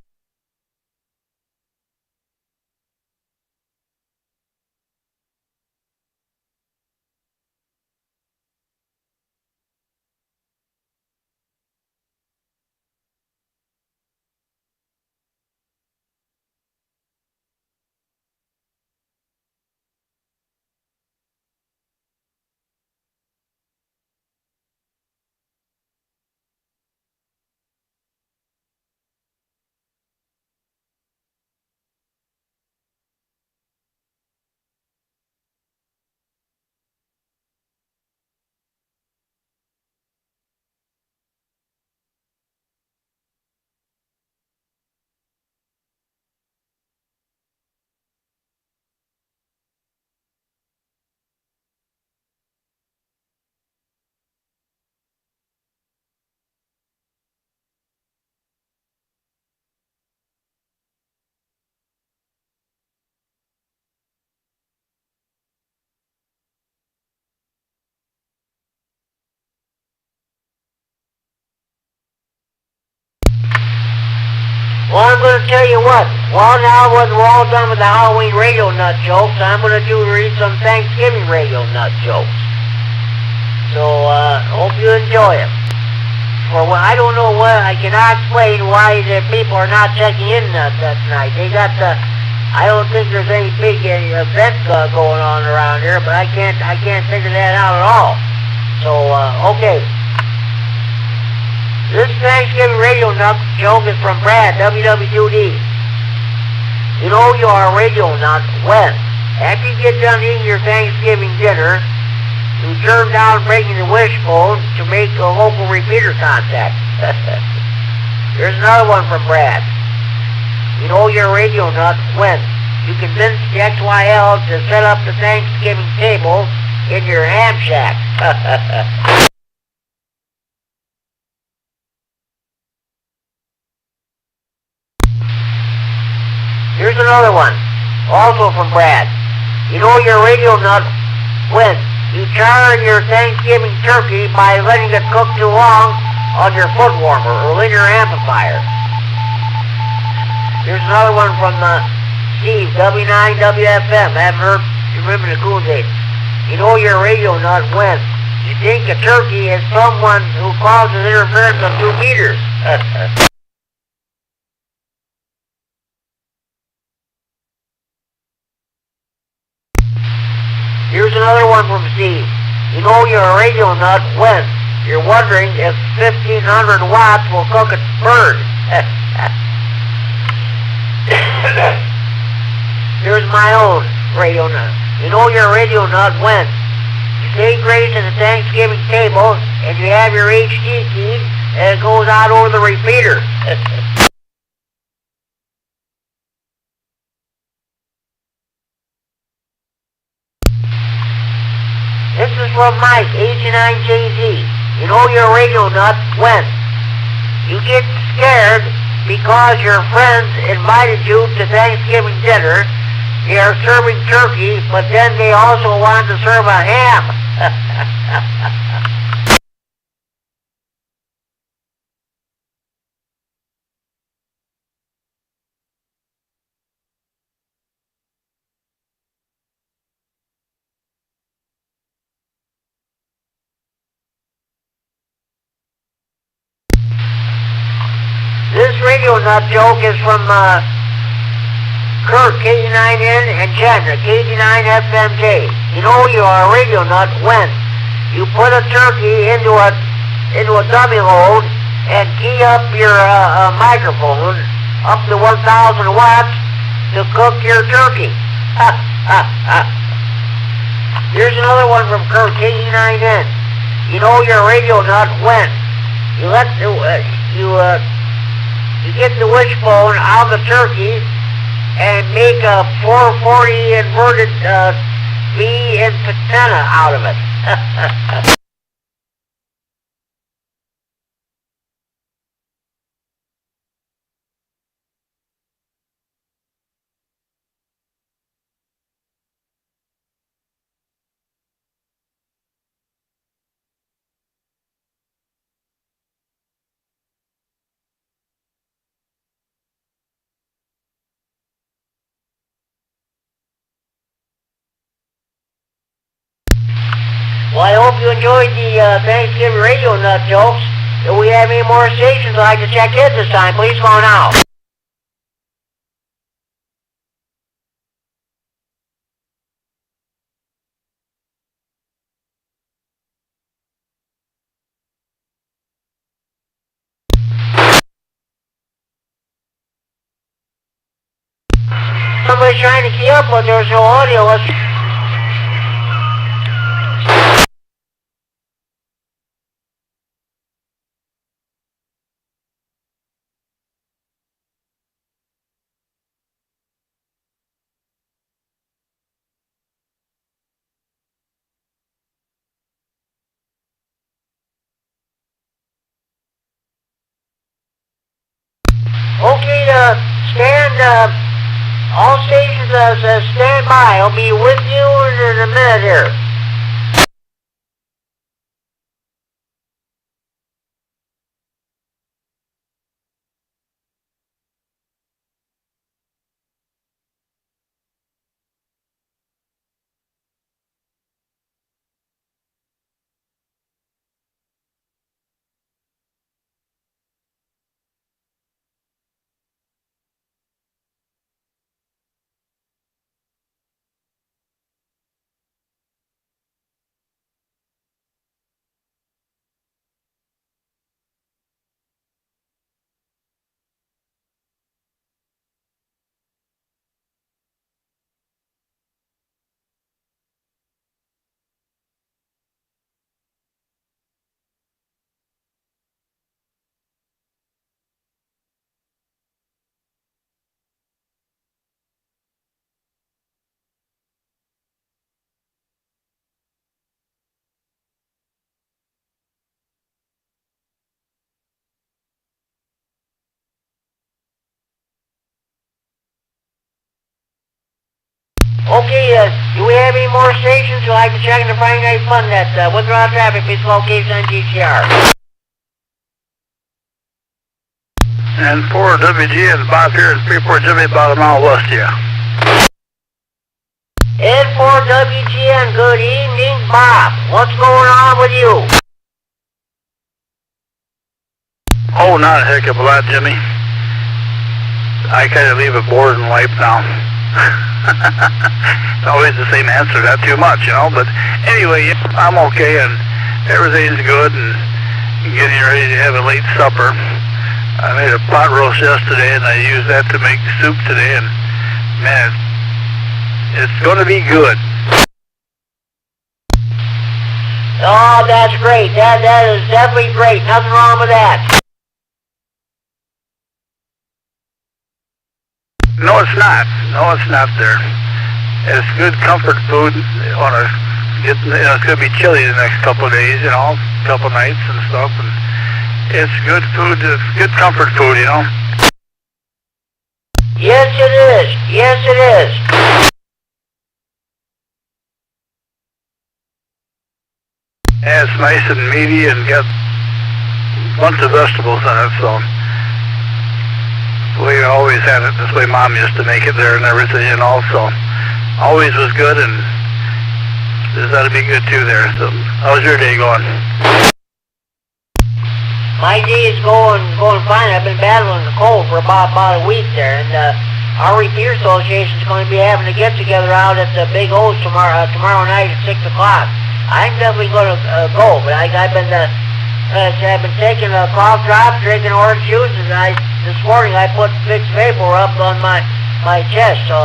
S1: Well, I'm going to tell you what. Well, now we're all done with the Halloween radio nut jokes. I'm going to read some Thanksgiving radio nut jokes. So, hope you enjoy them. For what I don't know what, I cannot explain why the people are not checking in that night. They got the, I don't think there's any big event going on around here, but I can't figure that out at all. So, okay. This Thanksgiving radio nut joke is from Brad, WW2D. You know you are a radio nut when, after you get done eating your Thanksgiving dinner, you turn down breaking the wishbone to make a local repeater contact. Here's another one from Brad. You know you're a radio nut when you convince the XYL to set up the Thanksgiving table in your ham shack. Here's another one, also from Brad. You know you're a radio nut when you char your Thanksgiving turkey by letting it cook too long on your foot warmer or linear amplifier. Here's another one from Steve, W9WFM. Haven't heard you ribbon the cool date. You know you're a radio nut when you think a turkey is someone who causes interference of 2 meters. Here's another one from Steve. You know you're a radio nut when you're wondering if 1,500 watts will cook a bird. Here's my own radio nut. You know you're a radio nut when you say grace at the Thanksgiving table and you have your HD key and it goes out over the repeater. This is from Mike, 89JZ. You know you're a radio nut when you get scared because your friends invited you to Thanksgiving dinner. They are serving turkey, but then they also want to serve a ham. This radio nut joke is from Kurt, K9N, and Jen, K9FMJ. You know you are a radio nut when you put a turkey into a dummy load and key up your microphone up to 1,000 watts to cook your turkey. Here's another one from Kurt, K9N. You know you're a radio nut when you let you get the wishbone out of the turkey and make a 440 inverted V antenna out of it. Well, I hope you enjoyed the Thanksgiving radio nut jokes. If we have any more stations I'd like to check in this time, please call now. Somebody's trying to key up, but there's no audio. Okay, all stations stand by. I'll be with you in a minute here. Okay, do we have any more stations who like to check in the Friday Night Fun that withdraw traffic is location on GCR?
S6: And 4WG and Bob here in Freeport, Jimmy, about a mile west of you.
S1: N4WGN, good evening, Bob. What's going on with you?
S6: Oh, not a heck of a lot, Jimmy. I kind of leave it bored in life now. Always the same answer, not too much, you know, but anyway, I'm okay and everything's good and getting ready to have a late supper. I made a pot roast yesterday and I used that to make soup today, and man, it's going to be good.
S1: Oh, that's great. That is definitely great. Nothing wrong with that.
S6: No, it's not. No, it's not there. It's good comfort food. It's going to be chilly the next couple of days, you know, couple nights and stuff, and it's good food. It's good comfort food, you know.
S1: Yes, it is. Yes, it is.
S6: Yeah, it's nice and meaty and got a bunch of vegetables in it, so the way I always had it, this way Mom used to make it there and everything, you know, so always was good, and this ought to be good too there. So how's your day going?
S1: My day is going fine. I've been battling the cold for about a week there, and our repair association is going to be having a get together out at the Big O's tomorrow night at 6 o'clock. I'm definitely going to go, but I've been taking a cough drops, drinking orange juice, and this morning I put Vicks Vapor up on my chest. So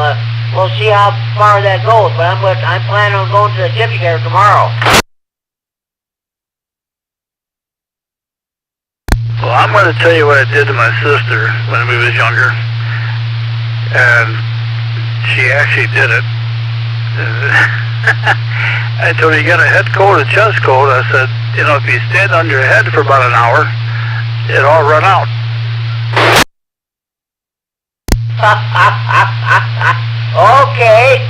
S1: we'll see how far that goes. But I'm planning on going to the get together tomorrow.
S6: Well, I'm going to tell you what I did to my sister when we was younger, and she actually did it. I told her, you got a head cold, a chest cold. I said, you know, if you stand on your head for about an hour, it'll all run out.
S1: Okay.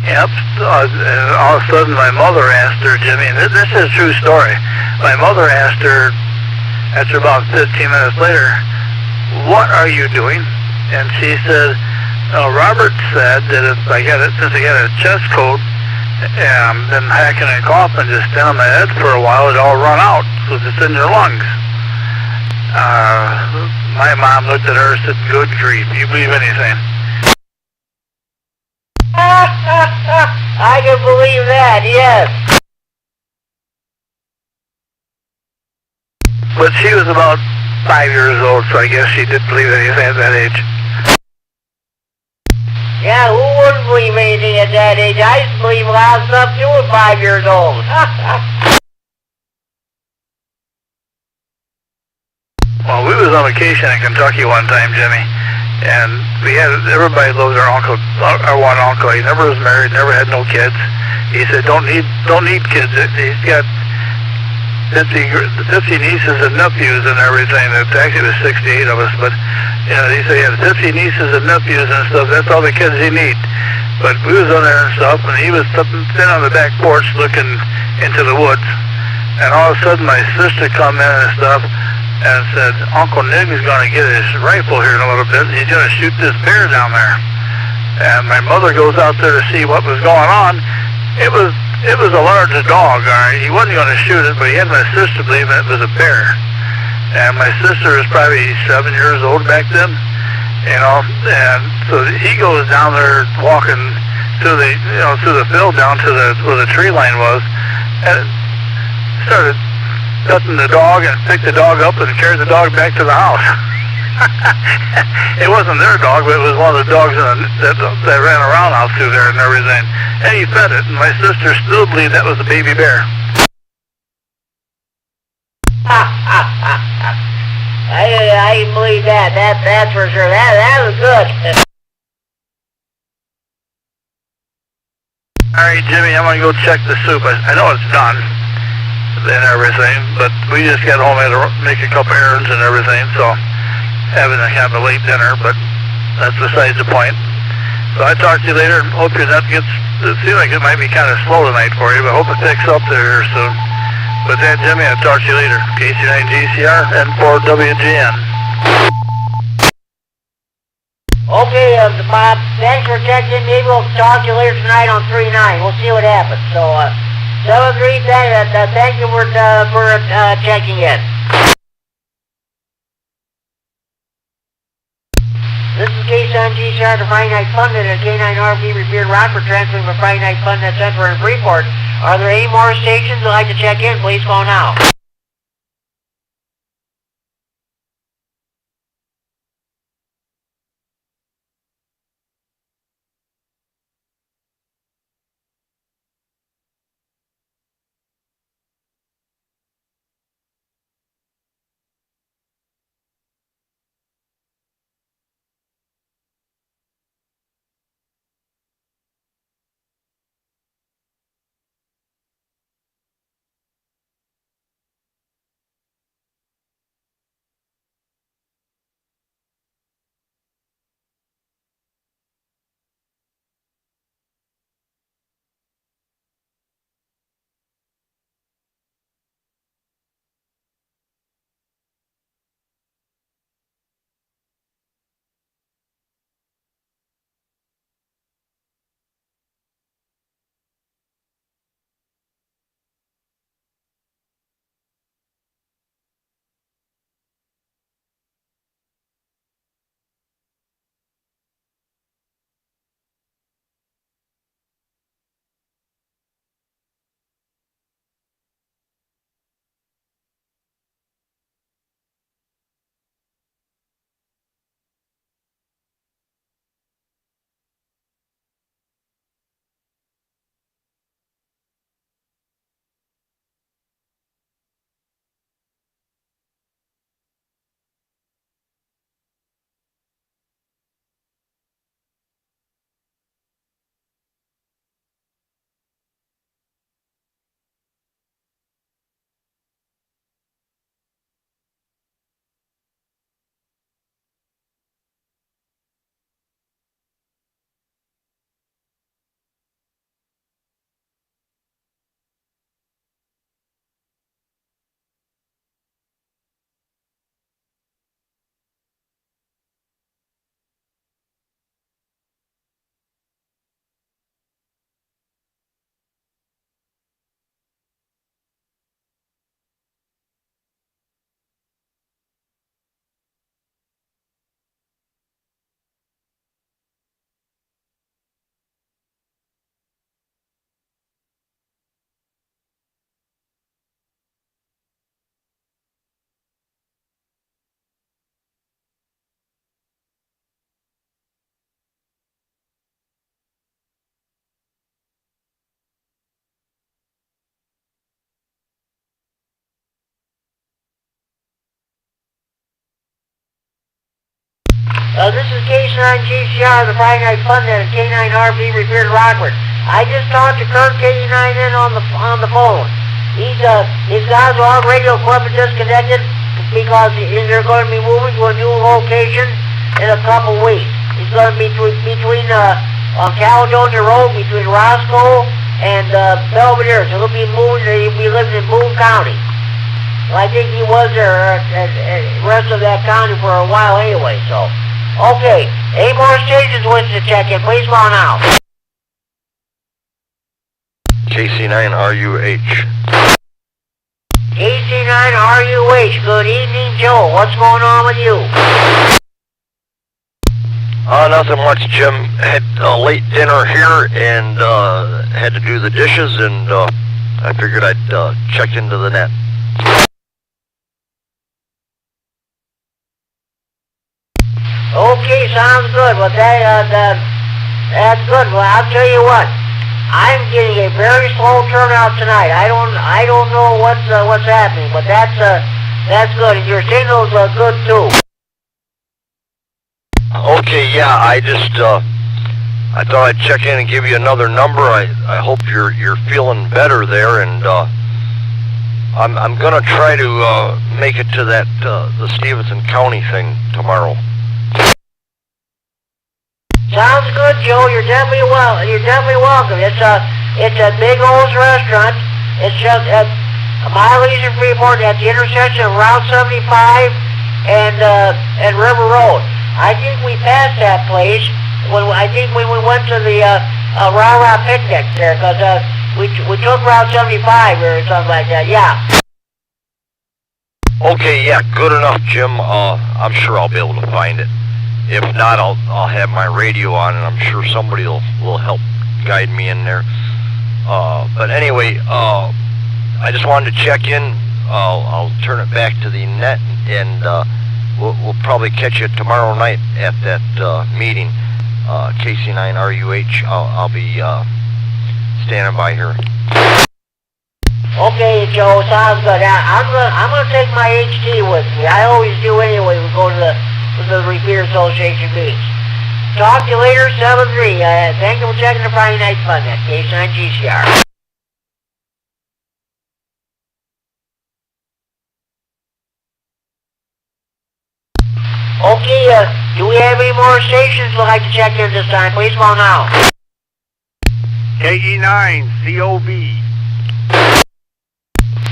S6: Yep. And all of a sudden, my mother asked her, Jimmy, and this is a true story. My mother asked her, after about 15 minutes later, what are you doing? And she said, Robert said that since I got a chest cold, then hacking and coughing, just stand on my head for a while, it all run out because it's in your lungs. My mom looked at her and said, good grief, you believe anything?
S1: I can believe that, yes.
S6: But she was about 5 years old, so I guess she didn't believe anything at that age.
S1: Yeah, who wouldn't believe anything at that age? I used to believe a lot of stuff too at 5 years old.
S6: Well, we was on vacation in Kentucky one time, Jimmy, and everybody loves our uncle, our one uncle. He never was married, never had no kids. He said, don't need kids. He's got 50 nieces and nephews and everything. Actually, it was 68 of us, but you know, he said he had 50 nieces and nephews and stuff. That's all the kids he need. But we was on there and stuff, and he was sitting on the back porch looking into the woods, and all of a sudden my sister come in and stuff and said, Uncle Nick is going to get his rifle here in a little bit, and he's going to shoot this bear down there. And my mother goes out there to see what was going on. It was a large dog, all right. He wasn't going to shoot it, but he had my sister believing it was a bear. And my sister was probably 7 years old back then, you know. And so he goes down there walking through the field down to where the tree line was, and started petting the dog and picked the dog up and carried the dog back to the house. It wasn't their dog, but it was one of the dogs that ran around out through there and everything. And he fed it, and my sister still believed that was a baby bear.
S1: I believe that. That's for sure. That was good.
S6: All right, Jimmy, I'm going to go check the soup. I know it's done and everything, but we just got home and had to make a couple errands and everything, so having a kind of a late dinner, but that's besides the point. So I talk to you later, and hope your net gets, it seems like it might be kind of slow tonight for you, but hope it picks up there soon. But then, Jimmy, I'll talk to you later. KC9GCR and 4WGN.
S1: Okay, Bob, thanks for checking. Maybe we'll talk to you later tonight on 3-9. We'll see what happens. So, 7-3, thank you for checking in. This is KC9GCR, the Friday Night Fun at K9RV Revered Rockford, transferring from Friday Night Fun at Center in Freeport. Are there any more stations that'd like to check in? Please call now. This is KC9GCR, the Friday Night Fun at K9RV Revered Rockford. I just talked to Kirk KC9N on the phone. His guys are all radio equipment disconnected because they're going to be moving to a new location in a couple weeks. He's going to be between on Caledonia Road between Roscoe and Belvedere. So he'll be living in Boone County. Well, I think he was there rest of that county for a while anyway, so. Okay, any more stations wishing to check in, please call now.
S5: KC9RUH.
S1: KC9RUH, good evening, Joe. What's going on with you?
S5: Nothing much, Jim. Had a late dinner here and had to do the dishes, and I figured I'd check into the net.
S1: Okay, sounds good. Well, that's good. Well, I'll tell you what. I'm getting a very slow turnout tonight. I don't know what's happening, but that's good. And your signal's good too.
S5: Okay, yeah. I just I thought I'd check in and give you another number. I hope you're feeling better there, and I'm gonna try to make it to that the Stevenson County thing tomorrow.
S1: Sounds good, Joe. You're definitely welcome. It's a big old restaurant. It's just a mile east of Freeport at the intersection of Route 75 and River Road. I think we passed that place when we went to the Rah-Rah picnic there, because we took Route 75 or something like that. Yeah.
S5: Okay, yeah, good enough, Jim. I'm sure I'll be able to find it. If not, I'll have my radio on, and I'm sure somebody will help guide me in there. But anyway, I just wanted to check in. I'll turn it back to the net, and we'll probably catch you tomorrow night at that meeting. KC9RUH. I'll be standing by here.
S1: Okay, Joe. Sounds good. I'm gonna take my HT with me. I always do anyway. We go to the Repeater Association meetings. Talk to you later, 7-3. Thank you for checking the Friday Night Fun at KC9 GCR. Okay, do we have any more stations we'd like to check in this time? Please call now.
S2: KE9COB.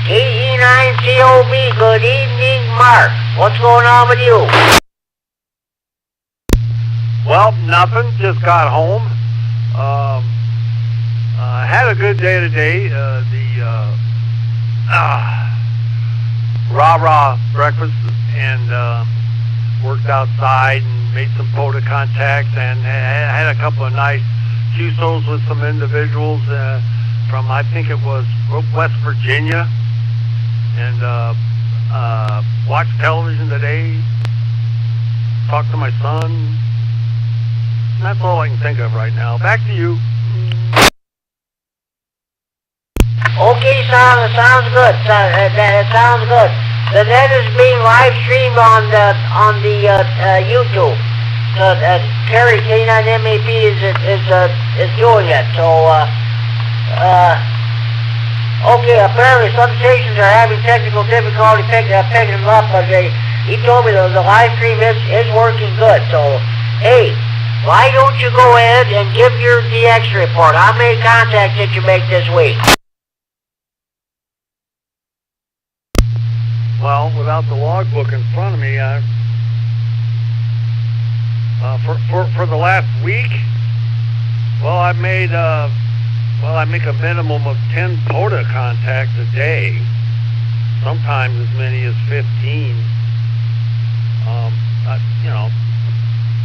S1: KE9COB, good evening, Mark. What's going on with you?
S2: Well, nothing. Just got home. Had a good day today. Rah-Rah breakfast, and worked outside and made some POTA contacts, and had a couple of nice QSOs with some individuals from, I think it was West Virginia, and watched television today, talked to my son. That's all I can think of right now. Back to you.
S1: Okay, sounds good. That sounds good. The net is being live streamed on the YouTube. So Kerry K9MAP is doing it. So okay. Apparently some stations are having technical difficulty picking them up, but he told me the live stream is working good. So hey, why don't you go ahead and give your DX report? How many contacts did you make this week?
S2: Well, without the logbook in front of me, for the last week, well, I make a minimum of 10 POTA contacts a day, sometimes as many as 15.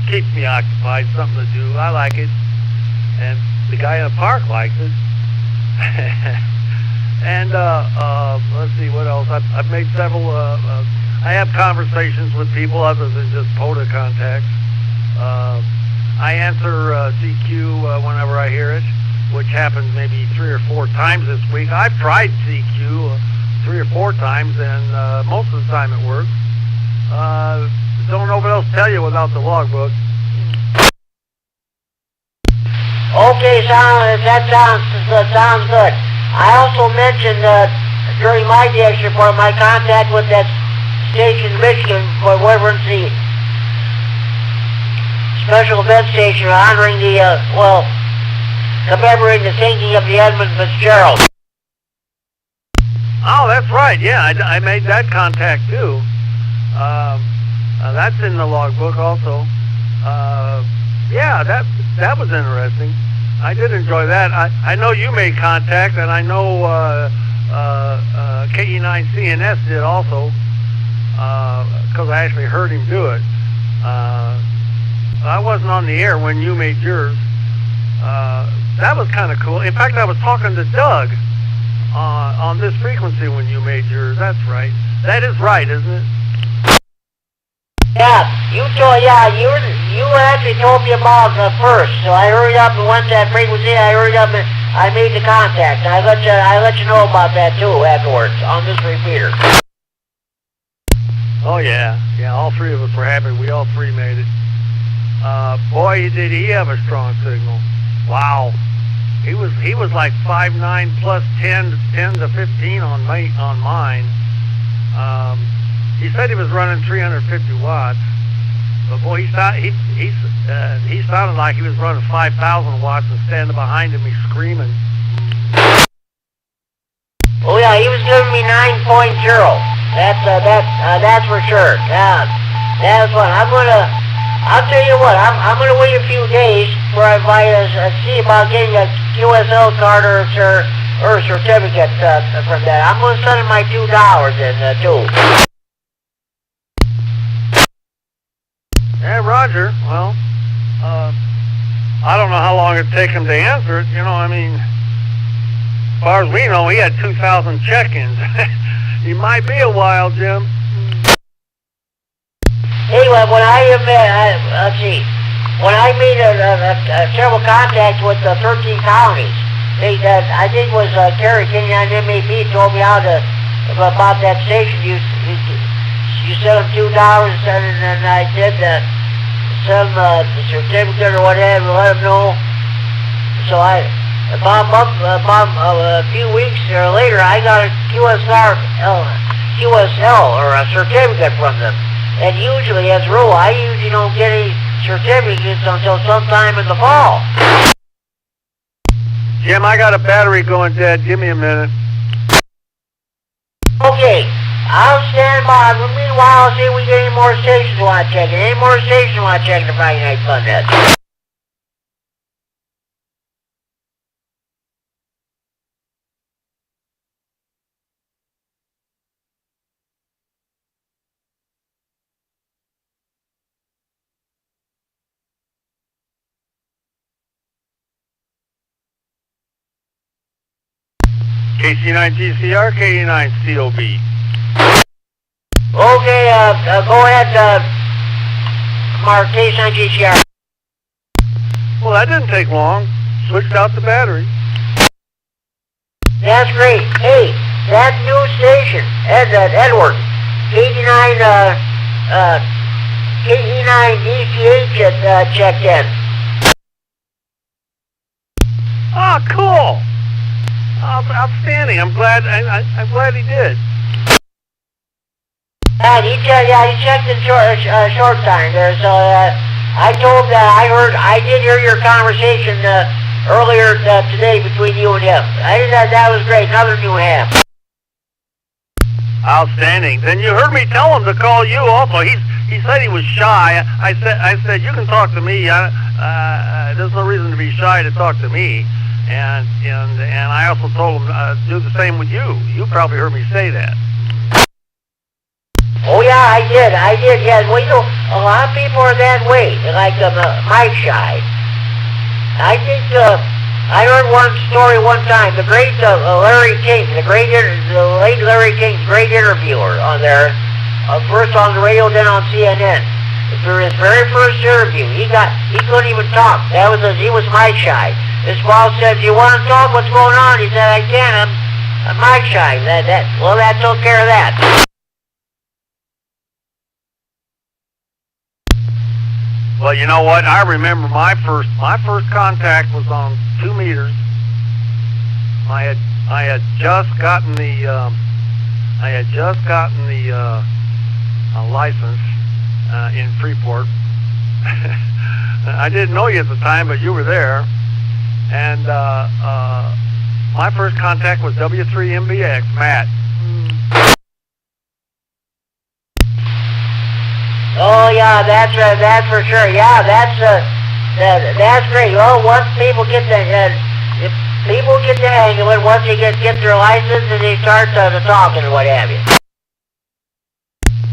S2: Keeps me occupied, something to do. I like it, and the guy in the park likes it. And let's see what else. I've made several. I have conversations with people other than just POTA contacts. I answer CQ whenever I hear it, which happens maybe 3 or 4 times this week. I've tried CQ 3 or 4 times, and most of the time it works. Don't know what else to tell you without the logbook.
S1: Okay, that sounds good. I also mentioned during my DX report my contact with that station in Michigan for emergency special event station honoring commemorating the sinking of the Edmund Fitzgerald.
S2: Oh, that's right. Yeah, I made that contact too. That's in the logbook also. Yeah, that was interesting. I did enjoy that. I know you made contact, and I know KE9CNS did also, because I actually heard him do it. I wasn't on the air when you made yours. That was kind of cool. In fact, I was talking to Doug on this frequency when you made yours. That's right. That is right, isn't it?
S1: Yeah, you actually told me about it first, so I hurried up and went to that frequency. I hurried up and I made the contact. I let you know about that too afterwards on this repeater.
S2: Oh yeah, all 3 of us were happy. We all 3 made it. Boy, did he have a strong signal. Wow.
S6: He was like 5'9" plus 10 to 15 on mine. He said he was running 350 watts, but boy, he sounded like he was running 5,000 watts and standing behind him, he's screaming.
S1: Oh yeah, he was giving me 9.0. That's for sure. Yeah, that's what I'll tell you what. I'm gonna wait a few days before I see about getting a QSL card or certificate from that. I'm gonna send him my $2 in too.
S6: Yeah, Roger. Well, I don't know how long it'd take him to answer it. You know, I mean, as far as we know, he had 2,000 check-ins. He might be a while, Jim.
S1: Anyway, when let's see, when I made several contacts with 13 counties, I think it was Kerry Tatlow MAP told me about that station. You sent them $2, and I did some certificate or whatever, let them know. So about a few weeks or later, I got a QSL or a certificate from them. And usually, as a rule, I usually don't get any certificates until sometime in the fall.
S6: Jim, I got a battery going dead. Give me a minute.
S1: Okay, I'll stand by. Meanwhile, I'll see if we get any more stations want to check it. Any more stations want to check the Friday Night Fun Net.
S6: KC9GCR, KE9COB.
S1: Okay, go ahead, Mark, KC9GCR.
S6: Well, that didn't take long. Switched out the battery.
S1: That's great. Hey, that new station, Edward, KE9 checked in.
S6: Oh, cool. Outstanding. I'm glad he did.
S1: He checked in short time there. So I did hear your conversation earlier today between you and him. I think that was great. Another new ham.
S6: Outstanding. Then you heard me tell him to call you also. He said he was shy. I said you can talk to me. There's no reason to be shy to talk to me. And I also told him do the same with you. You probably heard me say that.
S1: Oh yeah, I did. Yes. Well, you know, a lot of people are that way. Like Mike shy. I think I heard one story one time. The great Larry King, the late Larry King's great interviewer on there. First on the radio, then on CNN. For his very first interview, he couldn't even talk. He was Mike shy. This boss said, "You want to talk? What's going on?" He said, "I can. I'm Mike shy." That took care of that.
S6: Well, you know what? I remember my first contact was on 2 meters. I had just gotten the license in Freeport. I didn't know you at the time, but you were there. And my first contact was W3MBX, Matt.
S1: Oh yeah, that's for sure. Yeah, that's great. Well, once people get the hang of it, once they get their license and they start talking or what have you.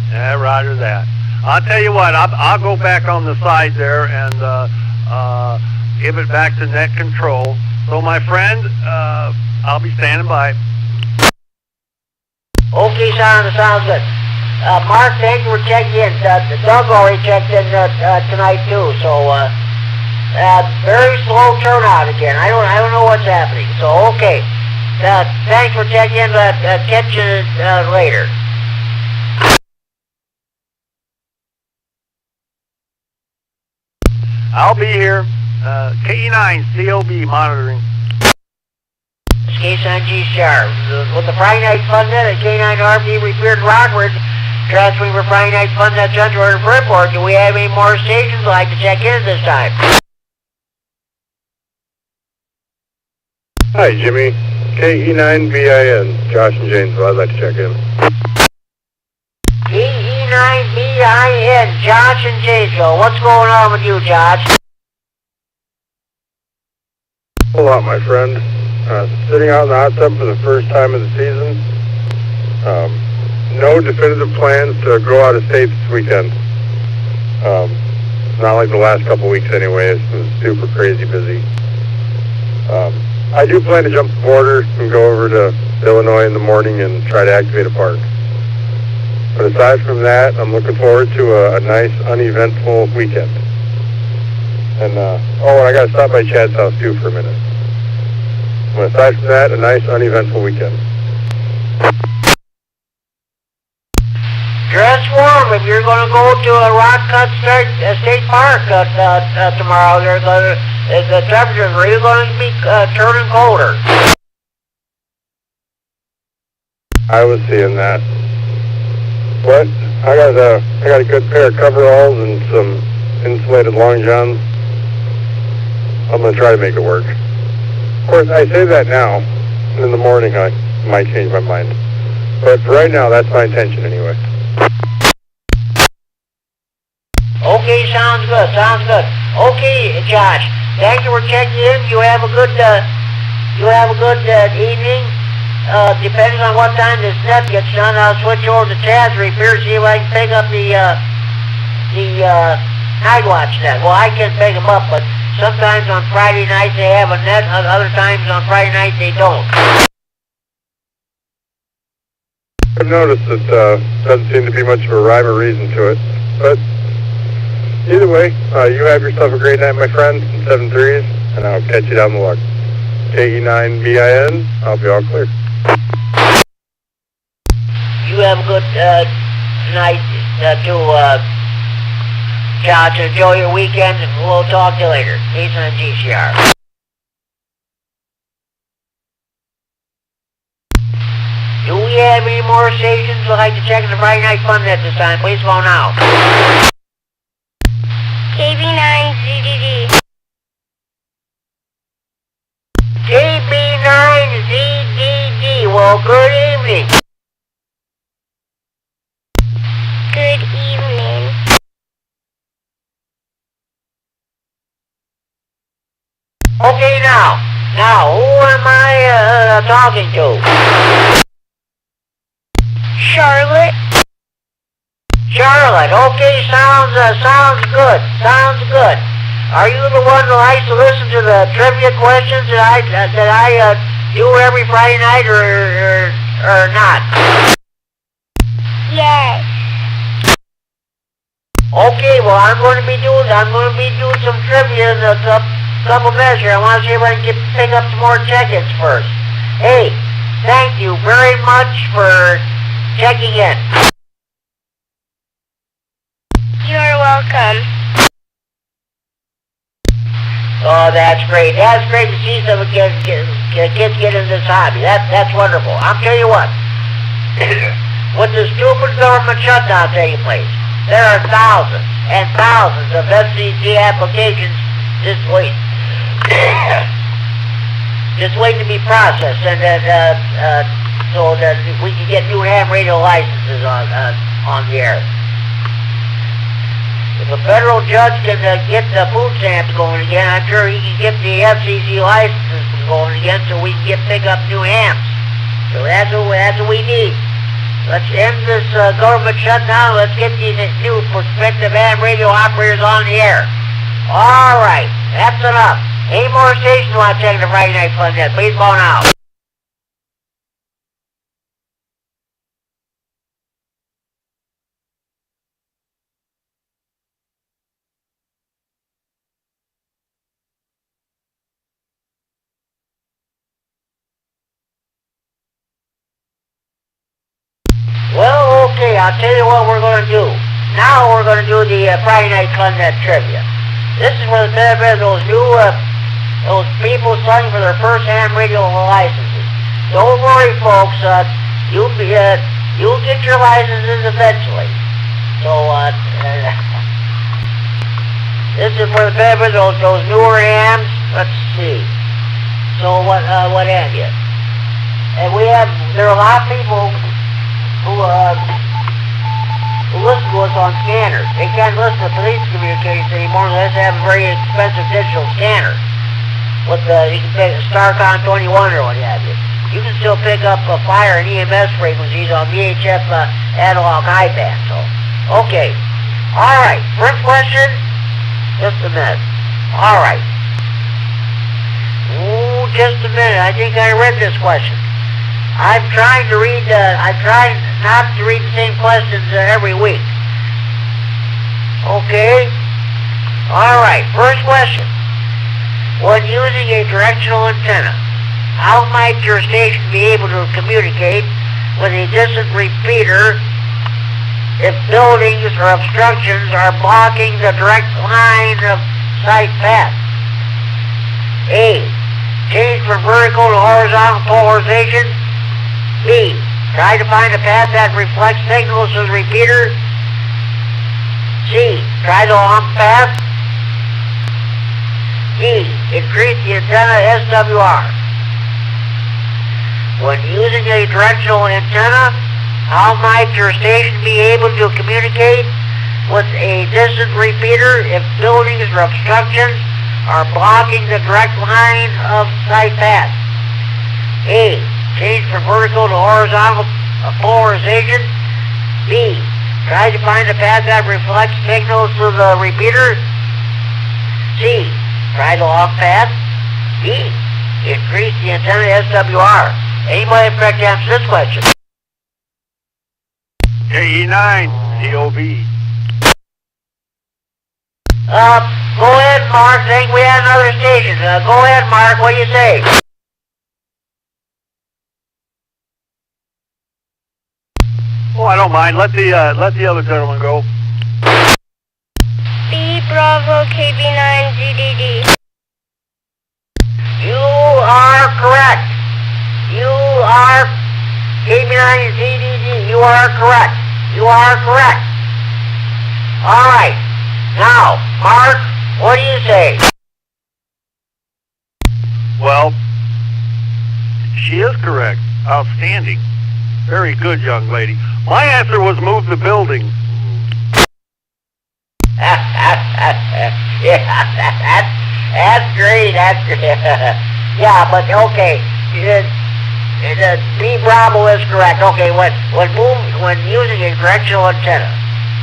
S6: Yeah, roger that. I'll tell you what, I'll go back on the side there and give it back to net control. So my friend, I'll be standing by.
S1: Okay, sounds good. Mark, thank you for checking in. Doug already checked in tonight too. So very slow turnout again. I don't know what's happening. So okay. Thanks for checking in. Catch you later.
S6: I'll be here. KE9 COB monitoring.
S1: K9G Star. With the Friday Night Fun Net at K9 RP repaired Rockford, transferring for Friday Night Fun Net Central Order for Airport. Do we have any more stations I'd like to check in at this time?
S8: Hi, Jimmy. KE9BIN, Josh and Janesville. I'd like to check in.
S1: KE9BIN, Josh and Janesville. What's going on with you, Josh?
S8: A lot, my friend. Sitting out in the hot tub for the first time of the season. No definitive plans to go out of state this weekend. Not like the last couple weeks anyway. It's been super crazy busy. I do plan to jump the border and go over to Illinois in the morning and try to activate a park. But aside from that, I'm looking forward to a nice, uneventful weekend. And, and I got to stop by Chad's house, too, for a minute. But aside from that, a nice, uneventful weekend.
S1: Dress warm if you're going to go to a Rock Cut State Park tomorrow. The temperature's really going to be turning colder.
S8: I was seeing that. But I got a good pair of coveralls and some insulated long johns. I'm going to try to make it work. Of course, I say that now. In the morning, I might change my mind. But for right now, that's my intention anyway.
S1: Okay, sounds good, Okay, Josh, thank you for checking in. You have a good evening. Depending on what time this net gets done, I'll switch over to Chad's repair, see if I can pick up the night watch net. Well, I can pick them up, but sometimes on Friday night they have a net, other times on Friday night they don't.
S8: I've noticed that doesn't seem to be much of a rhyme or reason to it, but either way, you have yourself a great night, my friend, 7-3s, and I'll catch you down the log. KE9BIN, I'll be all clear.
S1: You have a good night too, Josh. Enjoy your weekend. We'll talk to you later. Peace on GCR. Do we have any more stations we'd like to check in the Friday Night Fun Net this time? Please phone now.
S9: KB9ZDD.
S1: KB9ZDD. Well, good evening.
S9: Good evening.
S1: Okay, now, who am I talking to?
S9: Charlotte.
S1: Charlotte. Okay, sounds good. Are you the one who likes to listen to the trivia questions that I do every Friday night, or not?
S9: Yes.
S1: Okay, well, I'm going to be doing some trivia in a couple minutes here. I want to see if I can pick up some more check-ins first. Hey, thank you very much for checking in.
S9: You're welcome.
S1: Oh, that's great. That's great to see some kids get into this hobby. That's wonderful. I'll tell you what. With the stupid government shutdown taking place, there are thousands and thousands of FCC applications just waiting to be processed, and so that we can get new ham radio licenses on the air. If a federal judge can get the food stamps going again, I'm sure he can get the FCC licenses going again, so we can pick up new hams. So that's what we need. Let's end this government shutdown. Let's get these new prospective ham radio operators on the air. All right, that's enough. Any more stations want to check the Friday Night Fun Net? Please phone out. Well, okay, I'll tell you what we're going to do. Now we're going to do the Friday Night Fun Net trivia. This is for the benefit of those people studying for their first ham radio licenses. don't worry, folks. You'll get your licenses eventually. So, this is for the beverage, those newer hams. Let's see. So what have you? And there are a lot of people who listen to us on scanners. They can't listen to police communications anymore unless they have a very expensive digital scanner. You can pick a Starcom 21 or what have you. You can still pick up fire and EMS frequencies on VHF analog high band. So, okay. All right. First question. Just a minute. All right. Ooh, just a minute. I think I read this question. I'm trying not to read the same questions every week. Okay. All right. First question. When using a directional antenna, how might your station be able to communicate with a distant repeater if buildings or obstructions are blocking the direct line of sight path? A. Change from vertical to horizontal polarization. B. Try to find a path that reflects signals to the repeater. C. Try the long path. D. Increase the antenna SWR. When using a directional antenna, how might your station be able to communicate with a distant repeater if buildings or obstructions are blocking the direct line of sight path? A. Change from vertical to horizontal polarization. B. Try to find a path that reflects signals to the repeater. C. Try the long path. D. Increase the antenna SWR. Anybody expect to answer this question?
S2: KE9, COV.
S1: Go ahead, Mark. I think we had another station. Go ahead, Mark. What do you say?
S2: Oh, I don't mind. Let the other gentleman go.
S9: B Bravo KB9 ZDD.
S1: You are correct. You are KB9 ZDD. You are correct. You are correct. All right. Now, Mark, what do you say?
S2: Well, she is correct. Outstanding. Very good, young lady. My answer was move the building.
S1: Yeah, that's great. That's great. Yeah, but okay. B Bravo is correct. Okay, when using a directional antenna,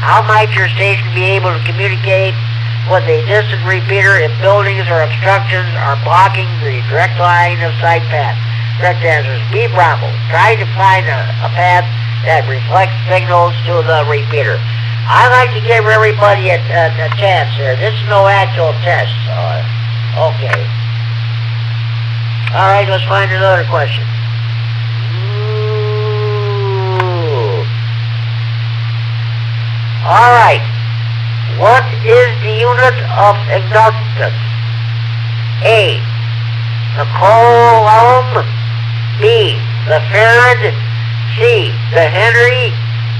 S1: how might your station be able to communicate with a distant repeater if buildings or obstructions are blocking the direct line of sight path? Correct answer is B Bravo. Try to find a path that reflects signals to the repeater. I like to give everybody a chance here. This is no actual test. Okay. All right, let's find another question. Ooh. All right. What is the unit of inductance? A. The coulomb. B. The farad. C. The Henry.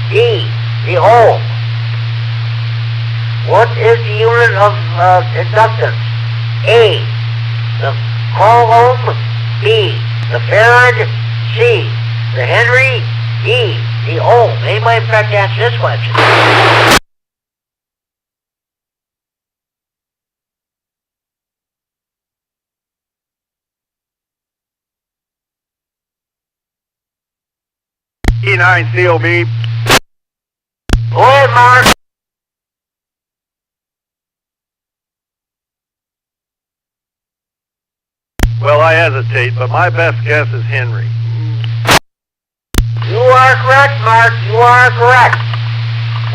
S1: D. The ohm. What is the unit of inductance? A. The coulomb. B. The farad. C. The Henry. D. The ohm. Anybody in fact answer this question?
S2: E9, COV.
S1: Go ahead, Mark.
S2: Well, I hesitate, but my best guess is Henry.
S1: You are correct, Mark. You are correct.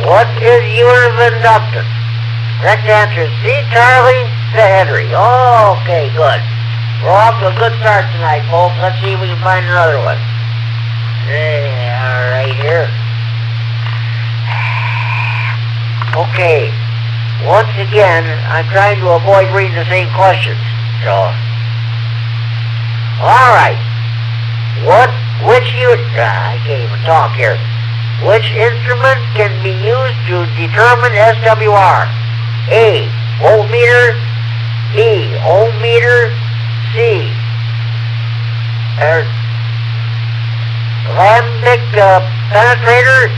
S1: What is unit of inductance? Correct answer is C. Charlie to Henry. Oh, okay, good. We're off to a good start tonight, folks. Let's see if we can find another one. All right, here. Okay. Once again, I'm trying to avoid reading the same questions. So, all right. I can't even talk here. Which instrument can be used to determine SWR? A, voltmeter, B, ohm meter, C, lambic penetrator,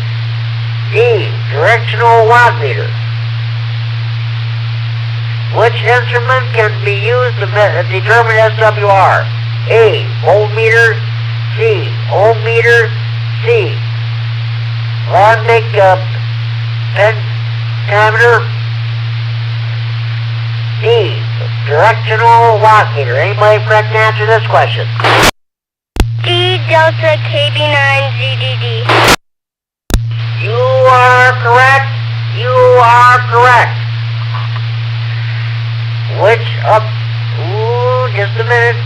S1: D, directional wattmeter. Which instrument can be used to determine SWR? A, voltmeter, C, ohm meter, C, lambic pentameter, D, directional wattmeter. Anybody correct to answer this question?
S9: D Delta KB9ZDD.
S1: You are correct. You are correct. Just a minute.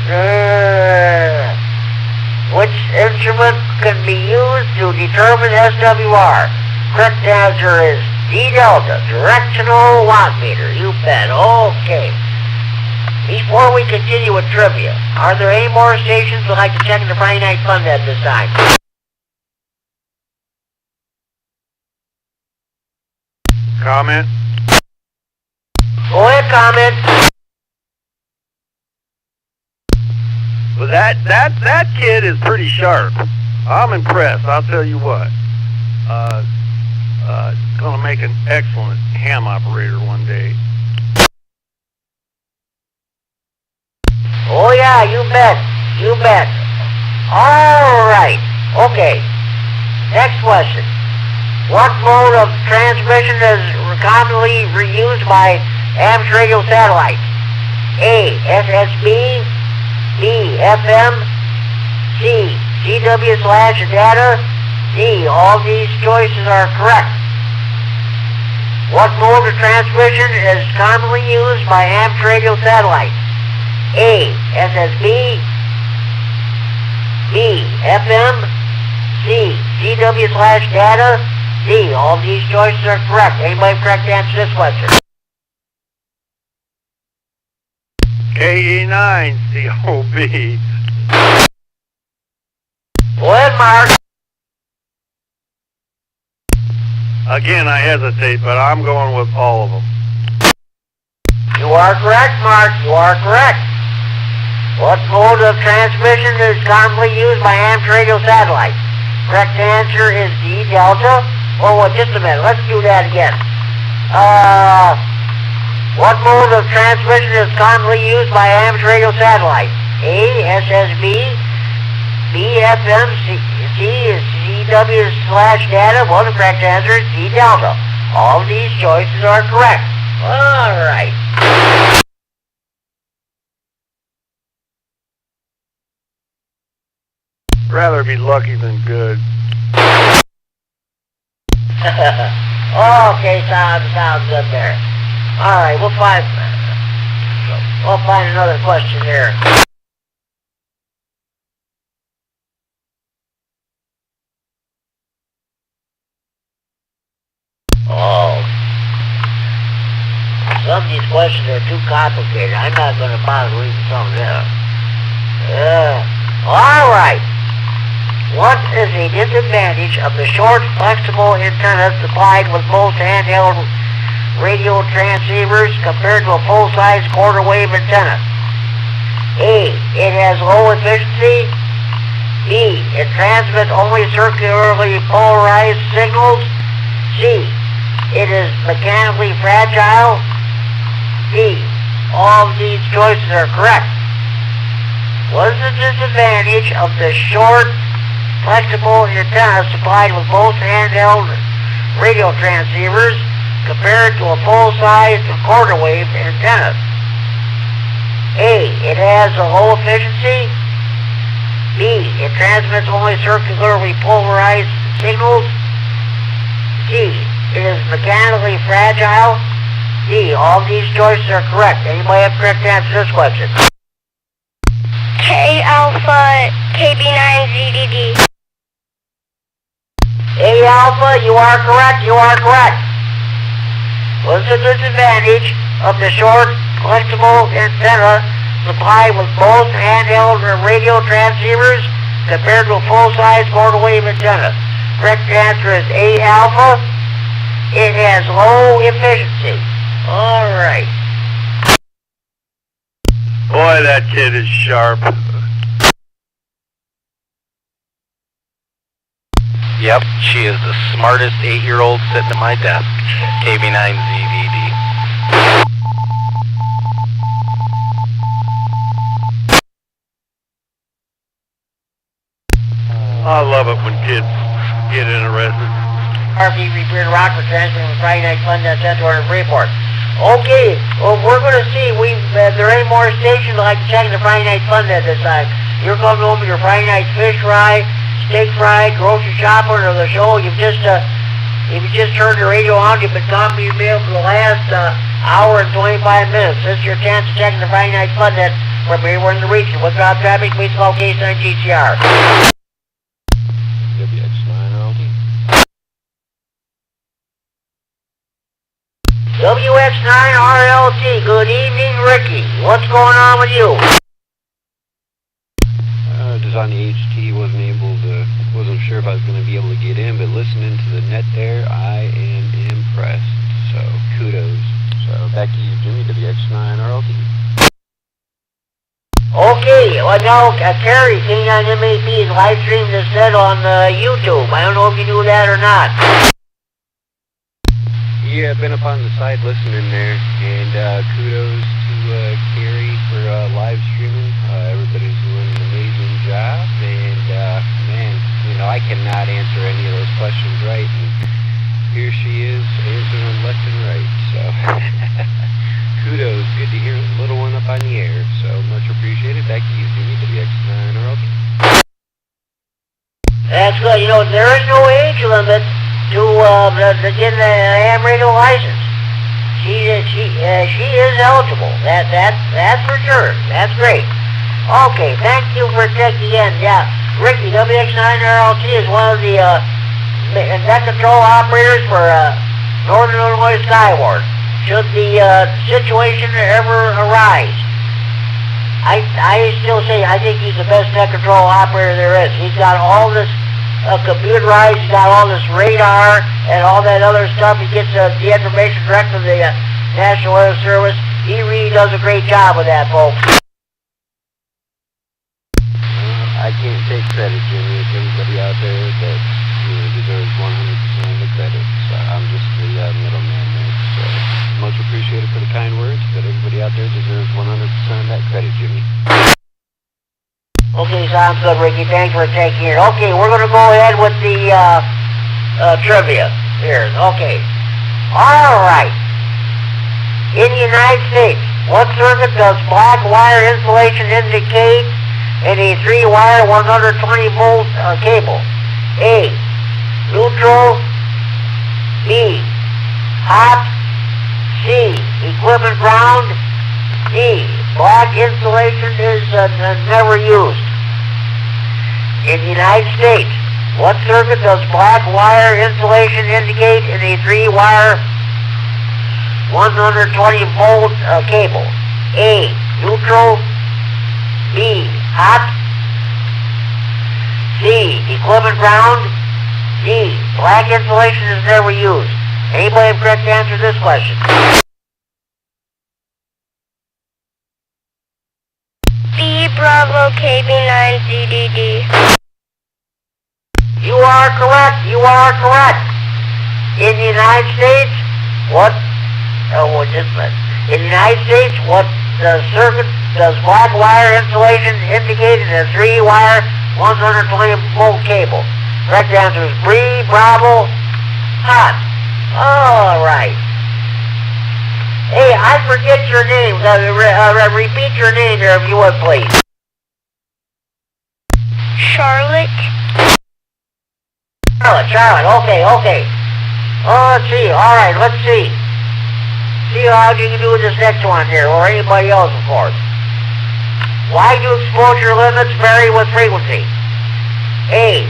S1: Which instrument can be used to determine SWR? Correct answer is D Delta, directional wattmeter. You bet. Okay. Before we continue with trivia, are there any more stations would like to check in the Friday Night Fun at this time?
S2: Comment?
S1: Go ahead, comment.
S2: Well, that kid is pretty sharp. I'm impressed, I'll tell you what. Gonna make an excellent ham operator one day.
S1: Oh yeah, you bet. You bet. All right. Okay. Next question. What mode of transmission is commonly reused by amateur radio satellites? A, SSB, B, FM, C, CW/data, D, all these choices are correct. What mode of transmission is commonly used by amateur radio satellites? A, SSB, B, FM, C, CW/data, D, all these choices are correct. Anybody correct to answer this question?
S2: KE9COB.
S1: Go ahead, Mark.
S2: Again, I hesitate, but I'm going with all of them.
S1: You are correct, Mark. You are correct. What mode of transmission is commonly used by amateur radio satellites? Correct answer is D, Delta. Oh, just a minute. Let's do that again. What mode of transmission is commonly used by amateur radio satellites? A, SSB, B, FM, C is CW/data. Well, the correct answer is D, Delta. All of these choices are correct. All right.
S2: Rather be lucky than good.
S1: Okay, sounds good there. All right, we'll find another question here. Oh, some of these questions are too complicated. I'm not going to bother reading some of them. All right. What is the disadvantage of the short, flexible antennas supplied with most handheld radio transceivers compared to a full-size quarter-wave antenna? A, it has low efficiency. B, it transmits only circularly polarized signals. C, it is mechanically fragile. D, all of these choices are correct. What is the disadvantage of the short, flexible antenna supplied with most handheld radio transceivers compared to a full-size quarter-wave antenna? A, it has a low efficiency. B, it transmits only circularly polarized signals. C, it is mechanically fragile. D, all these choices are correct. Anybody have correct answer to this question?
S9: K Alpha KB9ZDD.
S1: A Alpha, you are correct. You are correct. What's the disadvantage of the short, flexible antenna supplied with both handheld radio transceivers compared to a full-size quarter-wave antenna? Correct answer is A alpha. It has low efficiency. All right.
S2: Boy, that kid is sharp.
S5: Yep, she is the smartest 8-year-old sitting at my desk. KB9ZDD.
S2: I love it when kids get interested.
S1: RP Repair Rockford transferring from Friday Night Fun to Center in Freeport. Okay, well, we're going to see. There ain't more stations like checking the Friday Night Fun at this time. You're coming home with your Friday night fish fry, steak fry, grocery shopping, or the show. If you just turned the radio on, you've been talking to your mail for the last hour and 25 minutes. This is your chance of checking the Friday Night Fun net from anywhere in the region. What's our traffic? Please call K9 GTR. WX9RLT, good evening, Ricky. What's going on with you?
S10: Just on the HT, wasn't sure if I was going to be able to get in, but listening to the net there, I am impressed. So, kudos. So, back to you, Jimmy, WX9RLT.
S1: Okay, well now, Kerry, K9 MAP is live streaming this set on YouTube. I don't know if you knew that or not.
S10: Yeah, I've been up on the side listening there, and kudos to Kerry for live streaming. Everybody's doing an amazing job, and man, I cannot answer any of those questions right, and here she is answering them left and right, so kudos, good to hear a little one up on the air, so much appreciated. Back to you, Jimmy, WX9RLT.
S1: That's good. There is no age limit to get an AM radio license. She is eligible. That's for sure. That's great. Okay, thank you for checking in. Yeah, Ricky, WX9RLT is one of the net control operators for Northern Illinois Skyward. Should the situation ever arise, I still say I think he's the best net control operator there is. He's got all this computerized, he's got all this radar and all that other stuff. He gets the information direct from the National Weather Service. He really does a great job with that, folks.
S10: I can't take credit, Jimmy. It's everybody out there that deserves 100% of the credit. So I'm just the middleman there. So much appreciated for the kind words, but everybody out there deserves 100% of that credit, Jimmy.
S1: Okay, sounds good, Ricky. Thanks for taking it. Okay, we're going to go ahead with the trivia here. Okay. All right. In the United States, what circuit does black wire insulation indicate in a 3-wire 120-volt cable? A, neutral. B, hot. C, equipment ground. D, black insulation is never used. In the United States, what circuit does black wire insulation indicate in a 3-wire 120-volt cable? A, neutral. B, hot. C, equipment ground. D, black insulation is never used. Anybody have correct answer to this question?
S9: B, Bravo, KB9ZDD.
S1: You are correct. You are correct. In the United States, in the United States, what circuit does black wire insulation indicate in a 3-wire 120-volt cable? Correct answer is B, Bravo, hot. All right. Hey, I forget your name. Repeat your name there if you would, please.
S9: Charlotte.
S1: Charlotte. Okay. Oh, let's see. All right, let's see. See how you can do with this next one here, or anybody else, of course. Why do exposure limits vary with frequency? A,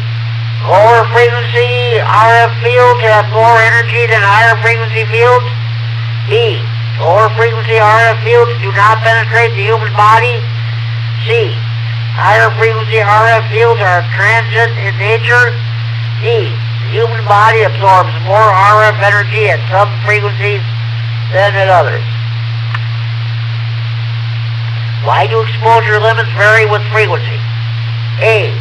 S1: lower frequency RF fields have more energy than higher frequency fields. B, lower frequency RF fields do not penetrate the human body. C, Higher frequency RF fields are transient in nature. D. The human body absorbs more RF energy at some frequencies than at others. Why do exposure limits vary with frequency? A.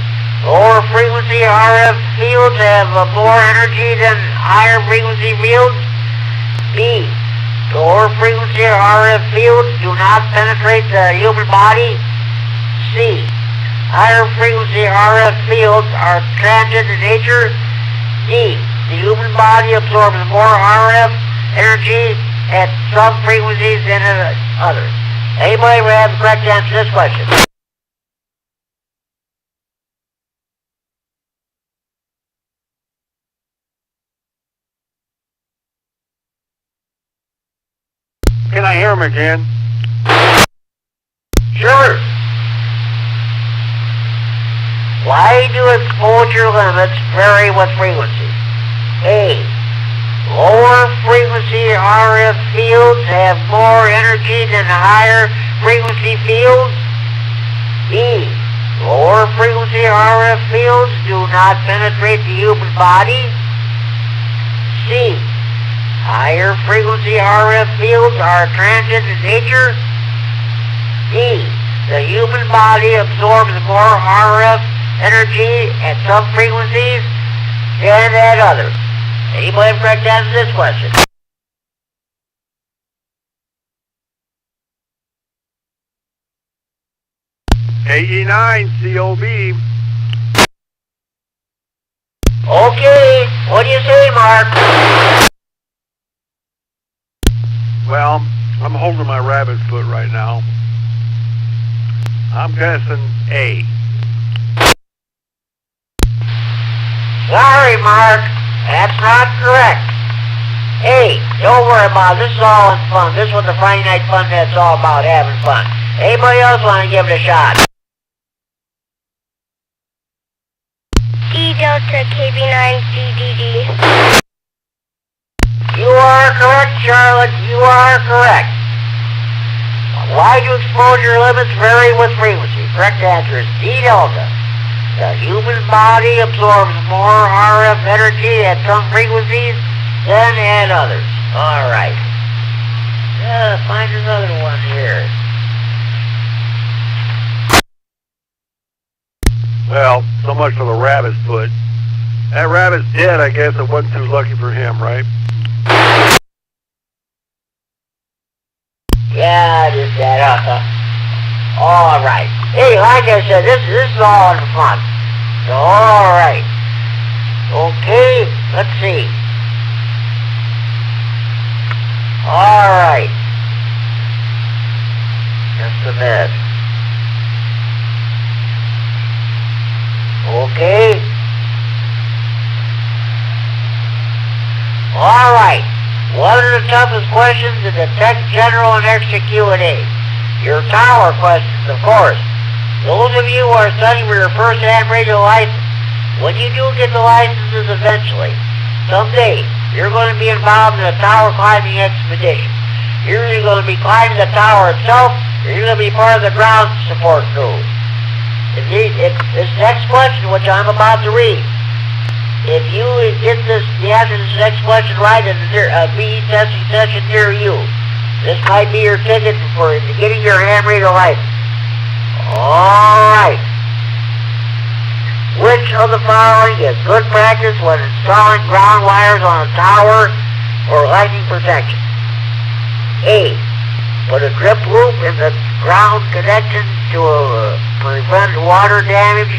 S1: Lower frequency RF fields have more energy than higher frequency fields. B. Lower frequency RF fields do not penetrate the human body. C. Higher frequency RF fields are transient in nature. D. The human body absorbs more RF energy at some frequencies than at others. Anybody have the correct answer to this question?
S8: Can I hear him again?
S1: Sure. Why do exposure limits vary with frequency? A. Lower frequency RF fields have more energy than higher frequency fields. B. Lower frequency RF fields do not penetrate the human body. C. Higher frequency RF fields are transient in nature. D. The human body absorbs more RF energy at some frequencies than at others. Anybody have correct answer to this question?
S8: AE9 COB.
S1: Okay, what do you say, Mark?
S8: Well, I'm holding my rabbit's foot right now. I'm guessing A.
S1: Sorry, Mark. That's not correct. Hey, don't worry about it. This is all in fun. This is what the Friday Night Fun Net's all about, having fun. Anybody else want to give it a shot?
S9: D Delta KB9CDD.
S1: You are correct, Charlotte. You are correct. Why do exposure limits vary with frequency? Correct answer is D Delta. The human body absorbs more RF energy at some frequencies than at others. All right. Find another one here.
S8: Well, so much for the rabbit's foot. That rabbit's dead, I guess it wasn't too lucky for him, right?
S1: Yeah, just that. All right. Hey, like I said, this is all in fun. So, all right. Okay, let's see. All right. Just a minute. Okay. All right. One of the toughest questions to detect general and extra Q&A. Your tower questions, of course. Those of you who are studying for your first ham radio license, when you do get the licenses eventually, someday, you're going to be involved in a tower climbing expedition. You're either going to be climbing the tower itself, or you're going to be part of the ground support crew. This next question, which I'm about to read, if you get the answer to this next question right in a BE testing session near you, this might be your ticket for getting your ham radio license. Alright. Which of the following is good practice when installing ground wires on a tower for lightning protection? A. Put a drip loop in the ground connection to prevent water damage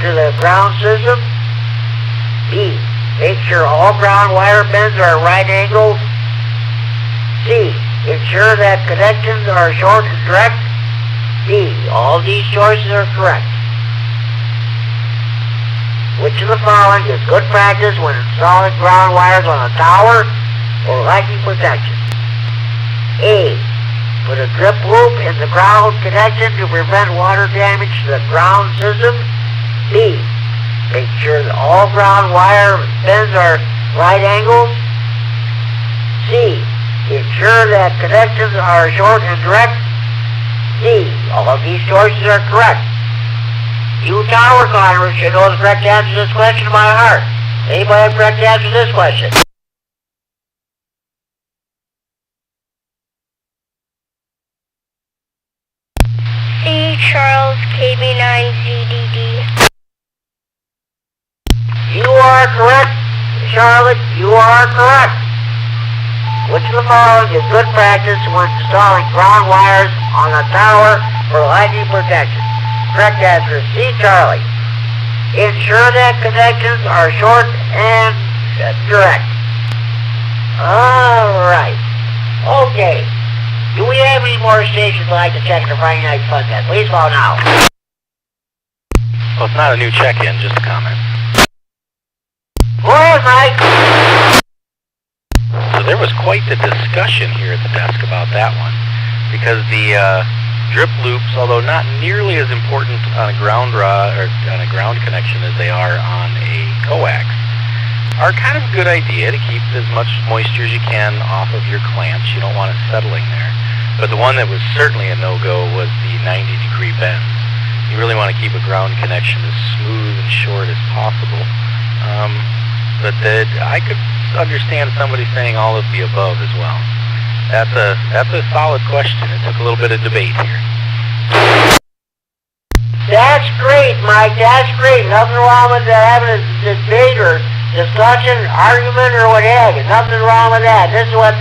S1: to the ground system. B. Make sure all ground wire bends are right angles. C. Ensure that connections are short and direct. D. All these choices are correct. Which of the following is good practice when installing ground wires on a tower or lightning protection? A. Put a drip loop in the ground connection to prevent water damage to the ground system. B. Make sure that all ground wire bends are right angles. C. Ensure that connections are short and direct. D. All of these choices are correct. You tower climbers should know the correct answer to this question by heart. Anybody have the correct answer to this question?
S9: C. Charles, KB9ZDD.
S1: You are correct, Charlotte. You are correct. Which of the following is good practice when installing ground wires on a tower for lightning protection? Correct answer is C. Charlie. Ensure that connections are short and direct. All right. Okay. Do we have any more stations we'd like to check the Friday Night Fun at? Please call now.
S7: Well, it's not a new check-in, just a comment.
S1: Go ahead, Mike.
S7: So there was quite the discussion here at the desk about that one, because the drip loops, although not nearly as important on a ground or on a ground connection as they are on a coax, are kind of a good idea to keep as much moisture as you can off of your clamps. You don't want it settling there. But the one that was certainly a no-go was the 90-degree bends. You really want to keep a ground connection as smooth and short as possible. But I could understand somebody saying all of the above as well. That's a solid question. It took a little bit of debate here.
S1: That's great, Mike. That's great. Nothing wrong with having a debate or discussion, argument, or what have you. Nothing wrong with that. This is what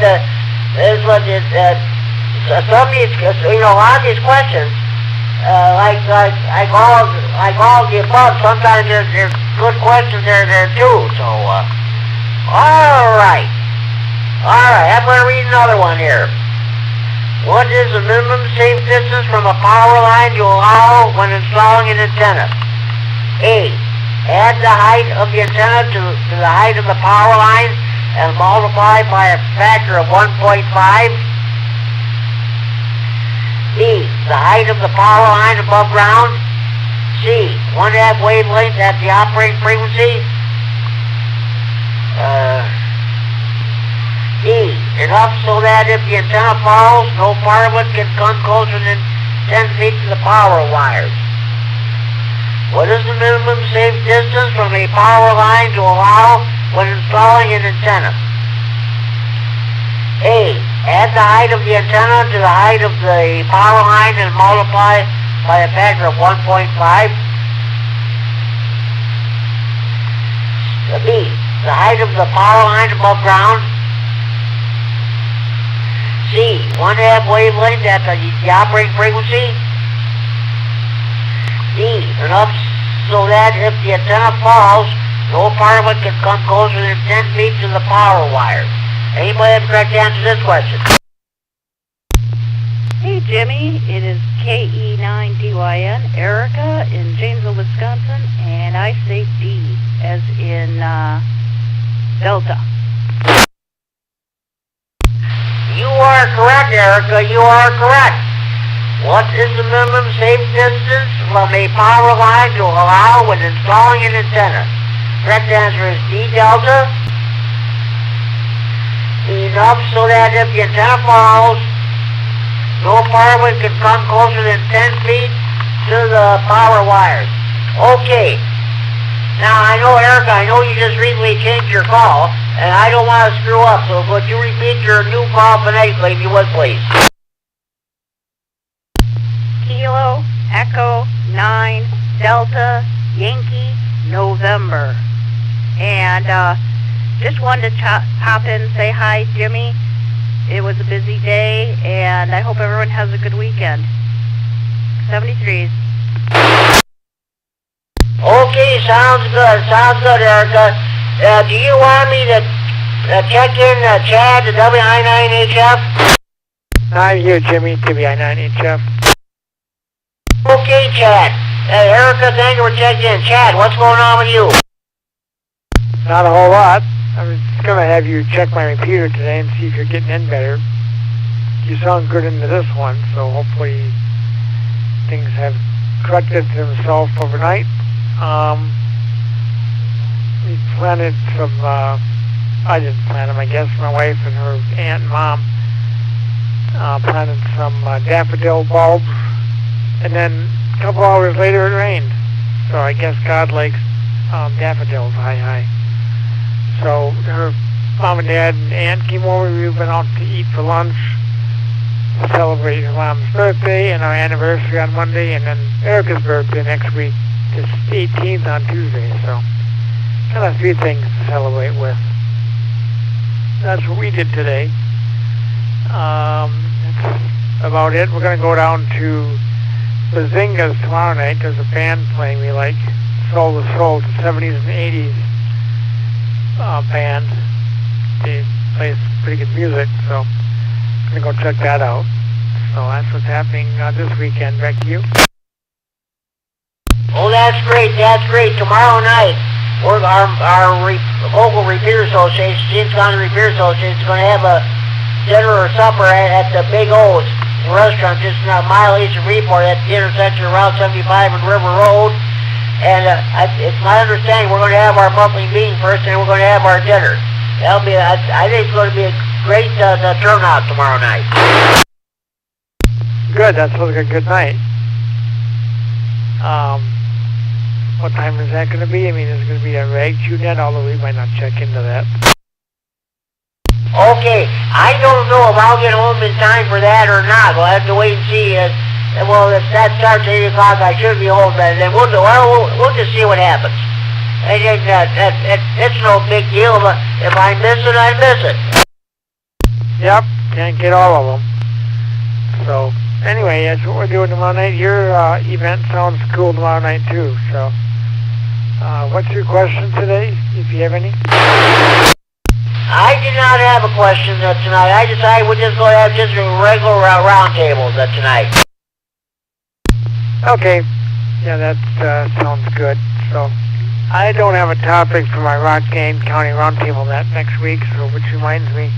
S1: some of these, a lot of these questions, like all of the above, sometimes there's good questions there too. So, all right. I'm going to read another one here. What is the minimum safe distance from a power line to allow when installing an antenna? A. Add the height of the antenna to the height of the power line and multiply by a factor of 1.5. B. The height of the power line above ground. C. 1/2 wavelength at the operating frequency. D. Enough so that if the antenna falls, no part of it can come closer than 10 feet to the power wires. What is the minimum safe distance from a power line to allow when installing an antenna? A. Add the height of the antenna to the height of the power line and multiply by a factor of 1.5. B. The height of the power line above ground. C. 1/2 wavelength at the operating frequency. D. Enough so that if the antenna falls, no part of it can come closer than 10 feet to the power wires. Anybody have the correct answer to this question?
S11: Hey Jimmy, it is KE9DYN, Erica in Janesville, Wisconsin, and I say D, as in Delta.
S1: You are correct, Erica, you are correct. What is the minimum safe distance from a power line to allow when installing an antenna? Correct answer is D, Delta. Enough so that if the antenna falls, no part of it can come closer than 10 feet to the power wires. Okay. Now, I know, Erica, I know you just recently changed your call, and I don't want to screw up, so would you repeat your new call phonetically, if you would, please?
S11: Kilo, Echo, 9, Delta, Yankee, November. And just wanted to hop in and say hi, Jimmy. It was a busy day, and I hope everyone has a good weekend. 73s.
S1: Okay, sounds good, Erica. Do you want me to check in Chad, the WI9HF?
S12: I'm here, Jimmy, WI9HF.
S1: Okay, Chad. Erica, thank you for checking in. Chad, what's going on with you?
S12: Not a whole lot. I was going to have you check my repeater today and see if you're getting in better. You sound good into this one, so hopefully things have corrected themselves overnight. We planted some, I didn't plant them, I guess, my wife and her aunt and mom planted some daffodil bulbs, and then a couple hours later it rained. So I guess God likes daffodils. Hi. So her mom and dad and aunt came over. We've been out to eat for lunch, celebrate her mom's birthday and our anniversary on Monday, and then Erica's birthday next week. It's 18th on Tuesday, so kind of 3 things to celebrate with. That's what we did today. That's about it. We're going to go down to Bazinga's tomorrow night. There's a band playing we like, Soul to Soul, the 70s and 80s band. They play pretty good music, so I'm going to go check that out. So that's what's happening this weekend. Back to you.
S1: Oh, that's great. Tomorrow night, our local repair association, James County Repair Association, is going to have a dinner or supper at the Big O's restaurant just a mile east of Report at the intersection of Route 75 and River Road. And it's my understanding we're going to have our monthly meeting first, and we're going to have our dinner. That'll be. I think it's going to be a great turnout tomorrow night.
S12: Good. That sounds like a good night. What time is that going to be? I mean, is it going to be a rag chew net? Although we might not check into that.
S1: Okay, I don't know if I'll get home in time for that or not. We'll have to wait and see. Well, if that starts at 8 o'clock, I should be home then. Then we'll just see what happens. I think it's no big deal. If I miss it, I miss it.
S12: Yep, can't get all of them. So, anyway, that's what we're doing tomorrow night. Your event sounds cool tomorrow night, too. So, what's your question today, if you have any?
S1: I did not have a question tonight. I decided we'll just go have just a regular round table tonight.
S12: Okay. Yeah, that sounds good. So, I don't have a topic for my Rockane County Roundtable next week, so which reminds me,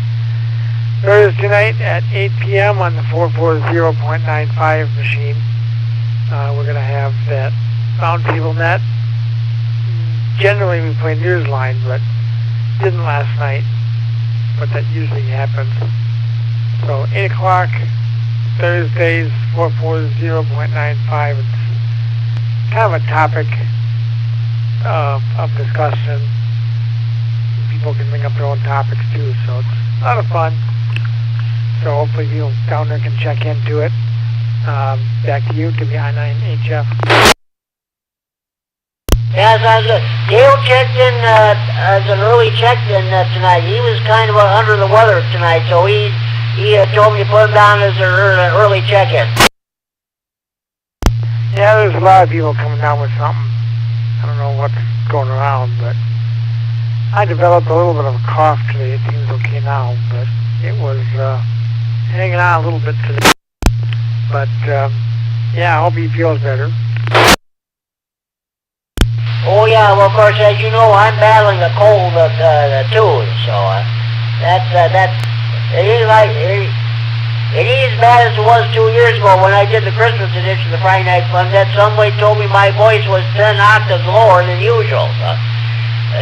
S12: Thursday night at 8 p.m. on the 440.95 machine, we're going to have that roundtable net. Generally we play Newsline, but didn't last night, but that usually happens. So 8 o'clock, Thursdays, 440.95. It's kind of a topic of discussion. People can bring up their own topics too, so it's a lot of fun. So hopefully you down there can check into it. Back to you, WI9HF.
S1: Yeah, sounds good. Dale checked in as an early check-in tonight. He was kind of under the weather tonight, so he told me to put him down as an early check-in.
S12: Yeah, there's a lot of people coming down with something. I don't know what's going around, but I developed a little bit of a cough today. It seems okay now, but it was hanging on a little bit today. But yeah, I hope he feels better.
S1: Oh yeah, well of course, as you know, I'm battling a cold too, so it ain't as bad as it was 2 years ago when I did the Christmas edition of the Friday Night Fun. That somebody told me my voice was 10 octaves lower than usual.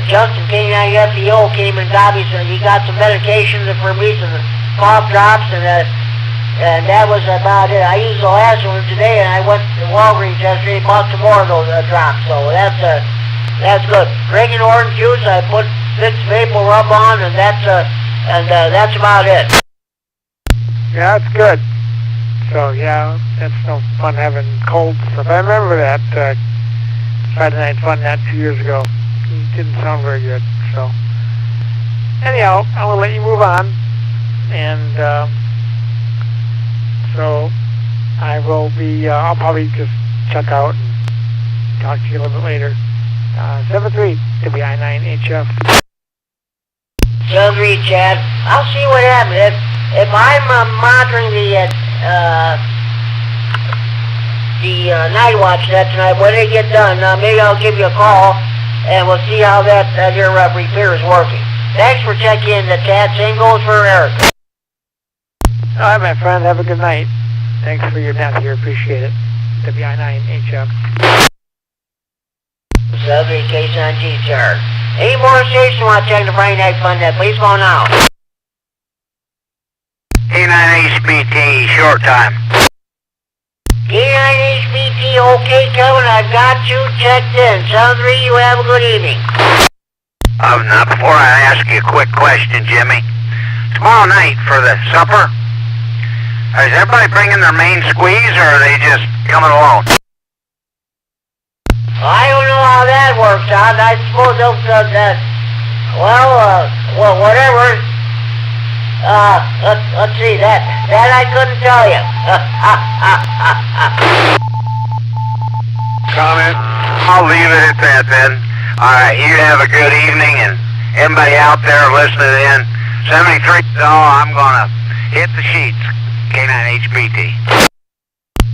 S1: Justin King, FDO, came and got me some. He got some medication for me, some cough drops, and that was about it. I used the last one today, and I went to Walgreens yesterday and bought some more of those drops. So that's good. Drinking orange juice, I put Vicks Vapor Rub on, and that's about it.
S12: Yeah, that's good. So yeah, that's no fun having cold stuff. I remember that Friday Night Fun that 2 years ago. It didn't sound very good. So anyhow, I'm gonna let you move on, and so I will be. I'll probably just check out and talk to you a little bit later. 73 WI9HF.
S1: 73, Chad. I'll see what happens. If I'm monitoring the night watch tonight, when they get done, maybe I'll give you a call, and we'll see how that your repair is working. Thanks for checking in, Chad. Same goes for Eric.
S12: All right, my friend. Have a good night. Thanks for your net here. Appreciate it. WI9HF.
S1: 73 K9G charge. Any more stations want to check the Friday Night Fun net? Please call now.
S6: K9HBT, short time.
S1: K9HBT, okay, Kevin, I've got you checked in. Sound 3, you have a good evening.
S6: Now, before I ask you a quick question, Jimmy, tomorrow night for the supper, is everybody bringing their main squeeze, or are they just coming alone?
S1: I don't know how that works out. I suppose they'll, well, whatever. Let's see, that I couldn't tell you.
S6: Comment? I'll leave it at that then. Alright, you have a good evening, and everybody out there listening in, 73, I'm gonna hit the sheets. K9HBT.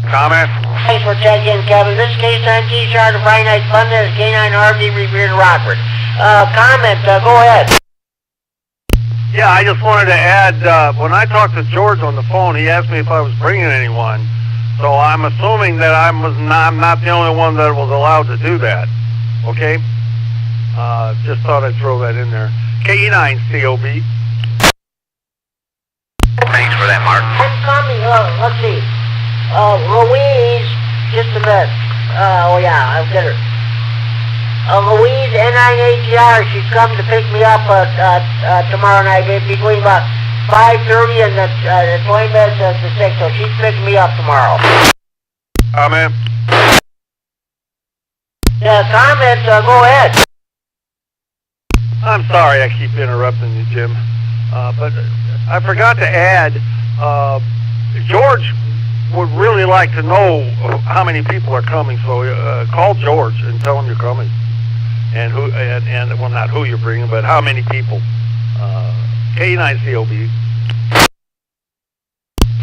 S6: Comment?
S1: Thanks for checking in, Kevin. This is K9 T-Shard of Friday Night Fun. This is K9 RV Revered Rockford. Comment, go ahead.
S2: Yeah, I just wanted to add, when I talked to George on the phone, he asked me if I was bringing anyone. So I'm assuming that I'm not the only one that was allowed to do that. Okay? Just thought I'd throw that in there. KE9COB.
S6: Thanks for that, Mark.
S1: I'm coming, let's see. Louise, just a minute. Oh yeah, I'll get her. Louise, N9ATR, she's coming to pick me up tomorrow night between about 5:30 and 20 minutes to 6, so she's picking me up tomorrow.
S2: Comment?
S1: Yeah, comment, go ahead.
S2: I'm sorry I keep interrupting you, Jim. But I forgot to add, George would really like to know how many people are coming, so call George and tell him you're coming. And who, and well, not who you're bringing, but how many people. K9COB.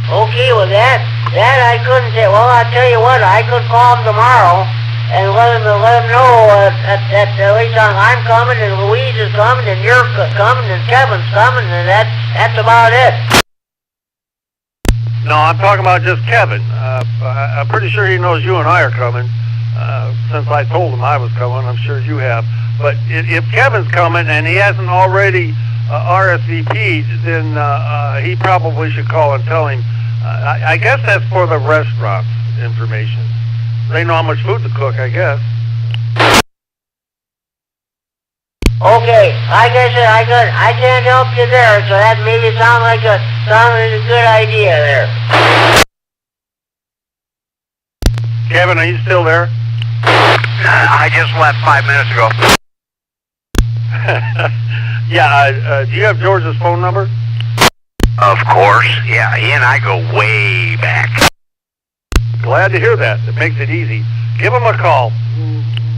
S1: Okay, well that I couldn't say. Well, I'll tell you what, I could call him tomorrow and let him know that at least I'm coming and Louise is coming and you're coming and Kevin's coming and that's about it.
S2: No, I'm talking about just Kevin. I'm pretty sure he knows you and I are coming. Since I told him I was coming, I'm sure you have. But if Kevin's coming and he hasn't already RSVP'd, then he probably should call and tell him. I guess that's for the restaurant's information. They know how much food to cook, I guess.
S1: Okay, like I said, I can't help you there, so that maybe sounds like a good idea there.
S2: Kevin, are you still there?
S6: I just left 5 minutes ago.
S2: Yeah, do you have George's phone number?
S6: Of course. Yeah, he and I go way back.
S2: Glad to hear that. It makes it easy. Give him a call.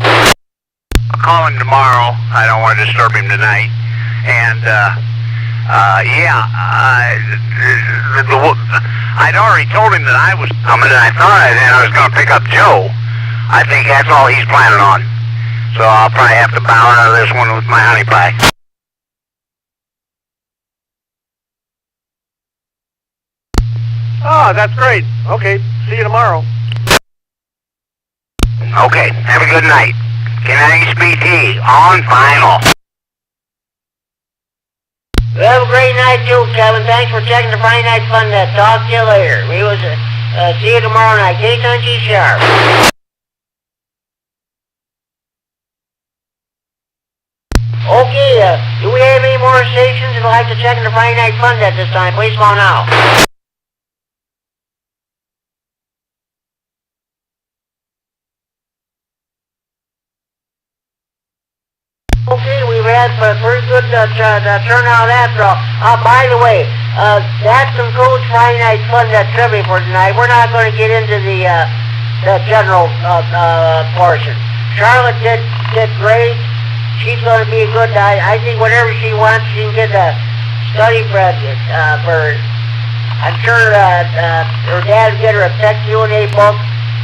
S6: I'll call him tomorrow. I don't want to disturb him tonight. And, I'd already told him that I was coming, and I thought I was going to pick up Joe. I think that's all he's planning on. So I'll probably have to bow out of this one with my honey pie.
S2: Oh, that's great. Okay, see you tomorrow.
S6: Okay, have a good night. K9HBT on final.
S1: Have a great night too, Kevin. Thanks for checking the Friday Night Fun Net. Talk to you later. We will see you tomorrow night. K9 G-Sharp. Okay, do we have any more stations that would like to check in the Friday Night Fun Net this time? Please call now. Okay, we've had a pretty good turnout after all. By the way, that concludes Friday Night Fun Net trivia for tonight. We're not going to get into the general portion. Charlotte did great. She's going to be a good. I think whatever she wants, she can get a study for. I'm sure her dad will get her a Tech UNA book.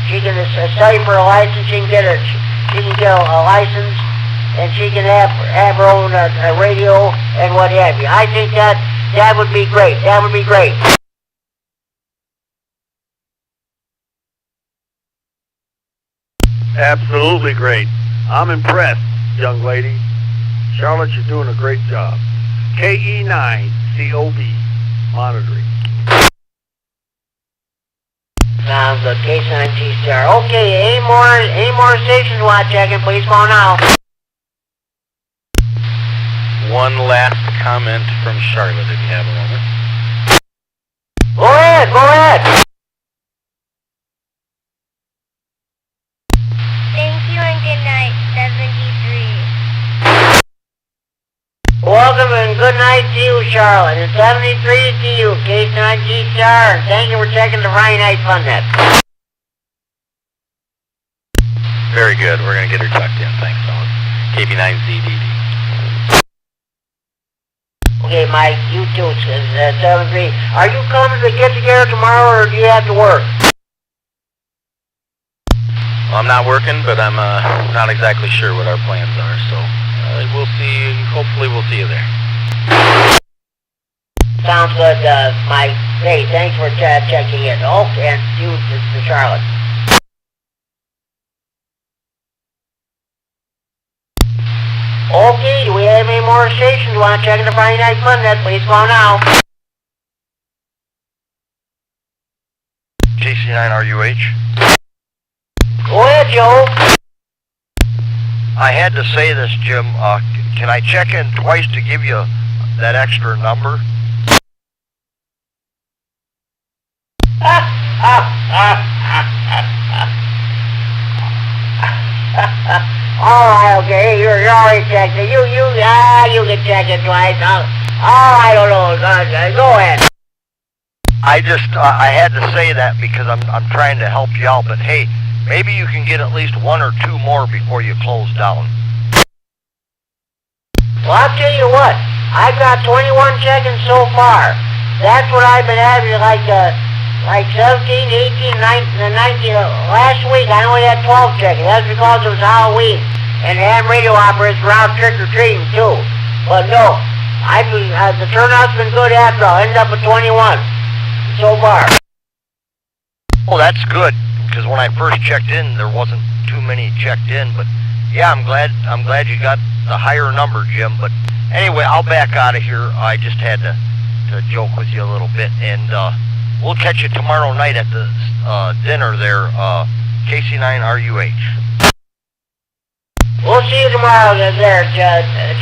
S1: She can study for a license. She can get a license. And she can have her own radio and what have you. I think that would be great. That would be great.
S2: Absolutely great. I'm impressed, young lady. Charlotte, you're doing a great job. KE9COB monitoring.
S1: Sounds good. K9GCR. Okay, any more stations want checking, please call now.
S7: One last comment from Charlotte, if you have a moment.
S1: Go ahead, go ahead.
S9: Thank you and good night, 73.
S1: Welcome and good night to you, Charlotte. And 73 to you, K9GCR. Thank you for checking the Friday Night Fun Net.
S7: Very good. We're going to get her tucked in. Thanks, fellas. KB9ZDD.
S1: Okay, Mike, you too, 73. Are you coming to get together tomorrow, or do you have to work?
S7: Well, I'm not working, but I'm not exactly sure what our plans are, so we'll see. Hopefully we'll see you there.
S1: Sounds good, Mike. Hey, thanks for checking in. Okay, and you to Charlotte. Okay, do we have any more stations? Want to check in the Friday Night Fun Net? Please call now.
S5: KC9RUH.
S1: Go ahead, Joe.
S5: I had to say this, Jim. Can I check in twice to give you that extra number?
S1: Alright, okay, you're already checked it. You can check it twice. I don't know. Go ahead.
S5: I had to say that because I'm trying to help you out, but hey, maybe you can get at least one or two more before you close down.
S1: Well, I'll tell you what. I've got 21 check-ins so far. That's what I've been having, like 17, 18, 19. Last week I only had 12 check-ins. That's because it was Halloween. And the ham radio operators were out trick-or-treating too. But no, the turnout's been good after all. I ended up with 21 so far.
S5: Oh, that's good, because when I first checked in, there wasn't too many checked in. But yeah, I'm glad you got the higher number, Jim. But anyway, I'll back out of here. I just had to joke with you a little bit, and we'll catch you tomorrow night at the dinner there, KC9RUH.
S1: We'll see you tomorrow there,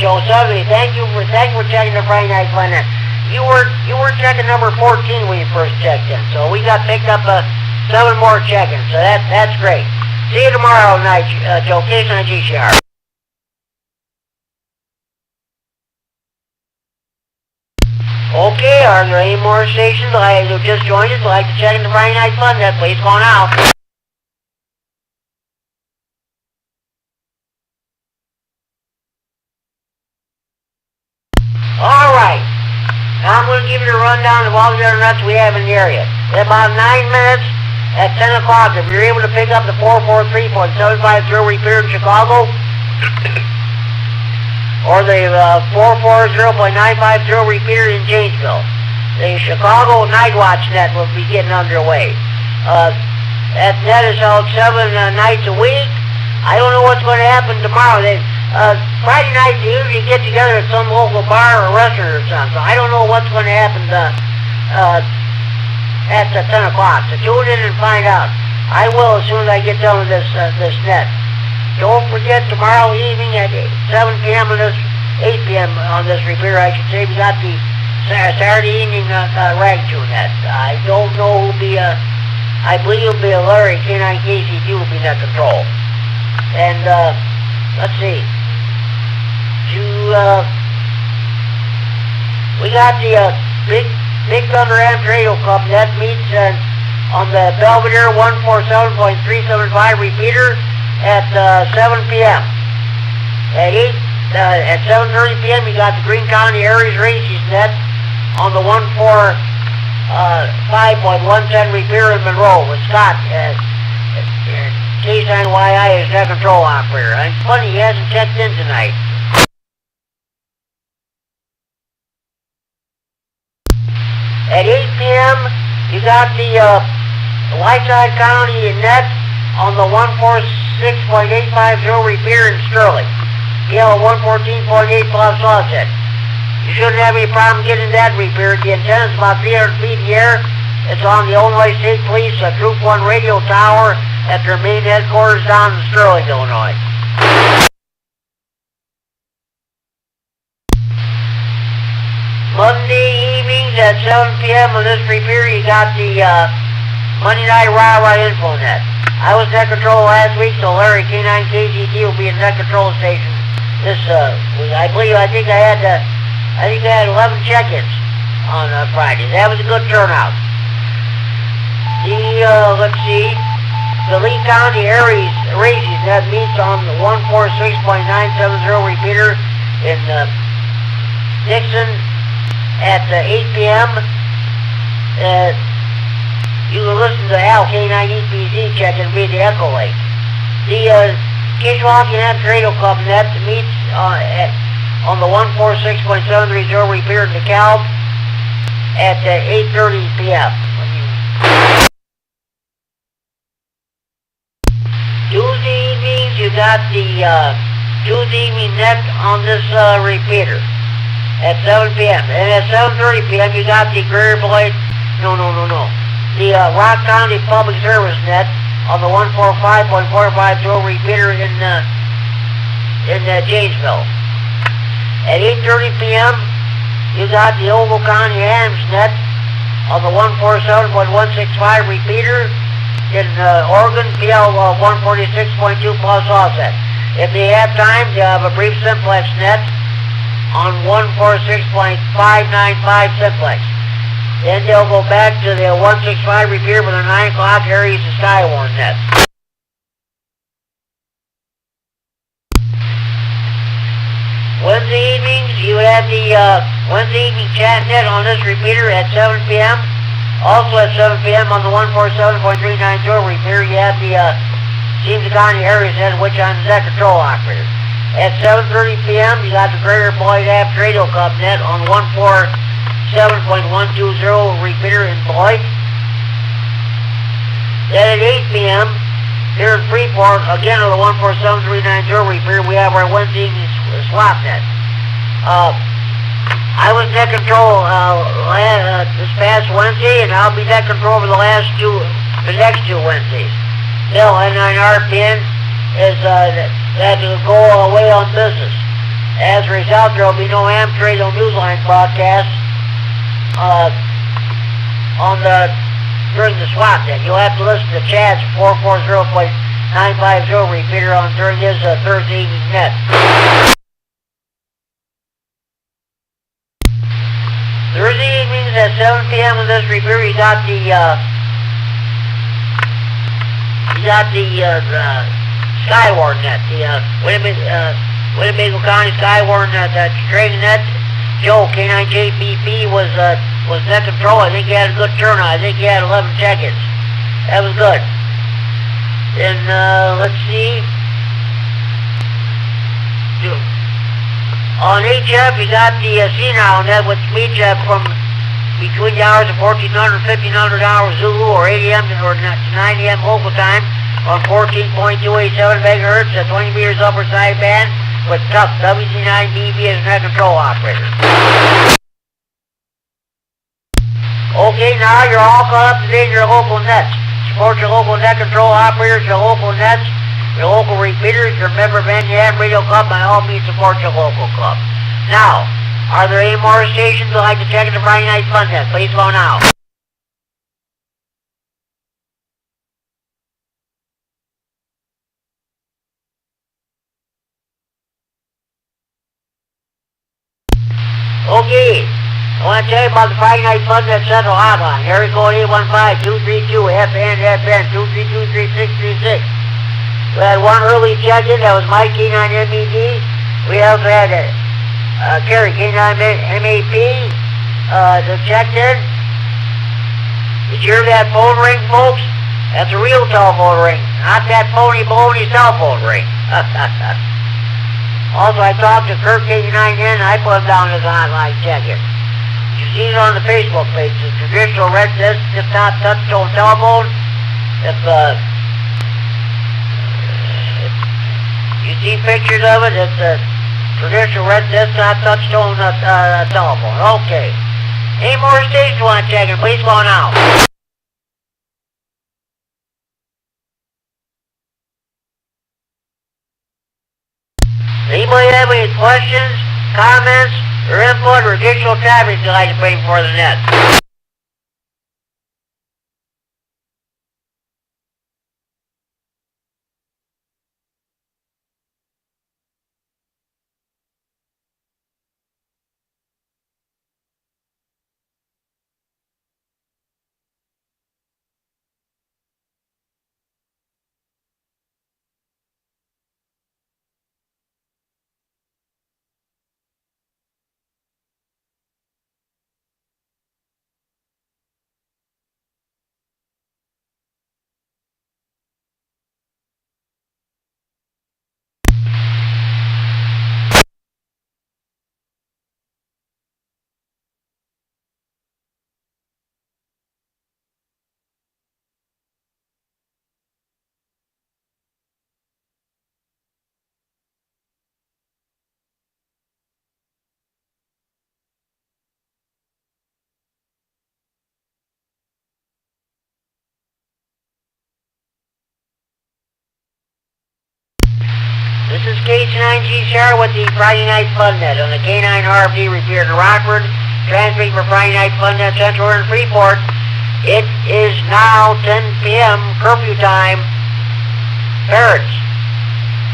S1: Joe Sudley. Thank you for checking the Friday Night Fun Net. You were checking number 14 when you first checked in, so we got picked up 7 more check-ins, so that's great. See you tomorrow night, Joe, K9GCR. Okay, are there any more stations who just joined us like to check in the Friday Night Fun Net? Please call now. Alright, now I'm going to give you a rundown of all the other nuts we have in the area. In about 9 minutes at 10 o'clock, if you're able to pick up the 443.750 repair in Chicago, or the 440.950 repeater in Janesville. The Chicago Night Watch net will be getting underway. That net is held 7 nights a week. I don't know what's going to happen tomorrow. Friday night they usually get together at some local bar or restaurant or something. So I don't know what's going to happen at 10 o'clock. So tune in and find out. I will as soon as I get done with this net. Don't forget tomorrow evening at 7 p.m. on this, 8 p.m. on this repair, I should say, we got the Saturday evening rag tune net. I don't know who'll be, I believe it'll be Larry, K9KCQ will be net control. And, let's see. We got the Big Thunder Amp Radio Club that meets on the Belvedere 147.375 repeater at 7 p.m. At 7:30 p.m. you got the Green County Aries Races net on the 145.110 repair in Monroe with Scott. K9YI is net control operator. It's funny he hasn't checked in tonight. At 8 p.m. you got the Whiteside County net on the 146.850 repair in Sterling. PL 114.8 plus offset. You shouldn't have any problem getting that repaired. The antenna's about 300 feet in the air, It's on the Illinois State Police Troop 1 radio tower at their main headquarters down in Sterling, Illinois. Monday evenings at 7 p.m. on this repeater, you got the Monday Night Rah-Rah info net. I was net control last week, so Larry K9 KGT will be in net control station this week. I think I had 11 check-ins on Friday. That was a good turnout. Let's see, the Lee County Races net meets on the 146.970 repeater in Dixon at 8 p.m. You can listen to Al K9EPZ check and read the Echo Lake. The Kishwaukee Radio Club net meets on the 146.730 repeater in DeKalb at 8:30 p.m. Tuesday evenings, you got the Tuesday evening net on this repeater at 7 p.m. And at 7:30 p.m. you got the Greer Boyd, the Rock County Public Service net on the 145.450 repeater in Janesville. At 8:30 p.m. you got the Ogle County Adams net on the 147.165 repeater in Oregon, PL 146.2 plus offset. If they have time, they have a brief simplex net on 146.595 simplex. Then they'll go back to the 165 repeater for the 9 o'clock Aries and Skywarn net. Wednesday evenings, you have the Wednesday evening chat net on this repeater at 7 p.m. Also at 7 p.m. on the 147.390 repeater, you have the James County Aries net, which I'm the control operator. At 7:30 p.m., you got the Greater Boyd App Radio Club net on 147.120 repeater in Boyd. Then at 8 p.m., here in Freeport, again on the 147.390 repeater, we have our Wednesday evening swap net. I was net control this past Wednesday, and I'll be net control for the next two Wednesdays. Bill, N9R pin is that will go away on business. As a result, there will be no Amtrade Newsline broadcast during the swap net. You'll have to listen to Chad's 440.950 repeater during his Thursday evening net. Thursday evenings at 7 p.m. on this repeater, you got the Skywarn net, the Winnebago County Skywarn trading net. Joe K9JPP was net control. I think he had a good turnout. I think he had 11 check-ins. That was good. Then let's see. On HF, you got the Senile net with speech from between the hours of 1400 and 1500 hours Zulu or 8 a.m. or 9 a.m. local time on 14.287 megahertz at 20 meters upper sideband with tough WZ9BB as net control operator. Okay, now you're all caught up to date in your local nets. Support your local net control operators, your local nets, your local repeaters, your member Van Yam Radio Club. By all means, support your local club. Now, are there any more stations who'd like to check in the Friday Night Fun net? Please go now. Okay, I want to tell you about the Friday Night Fun net Central Hotline. Area code 815-232-FN, 232-3636. We had one early check-in, that was Mike K9MED. We also had Kerry K9MAP that checked in. Did you hear that phone ring, folks? That's a real telephone ring, not that phony baloney cell phone ring. Also, I talked to Kirk K9N, I put him down as an online check-in. You see it on the Facebook page, the traditional red disc, just not touch-tone telephone. If you see pictures of it, it's a traditional red desktop touch-tone telephone. Okay. Any more stations you want to check in? Please go on out. Anybody have any questions, comments, or input or additional topics you'd like to bring before the net? This is K9G Shar with the Friday Night Fun Net on the K9 RFD repair in Rockford, transmitting for Friday Night Fun Net Central in Freeport. It is now 10 p.m. curfew time. Parents,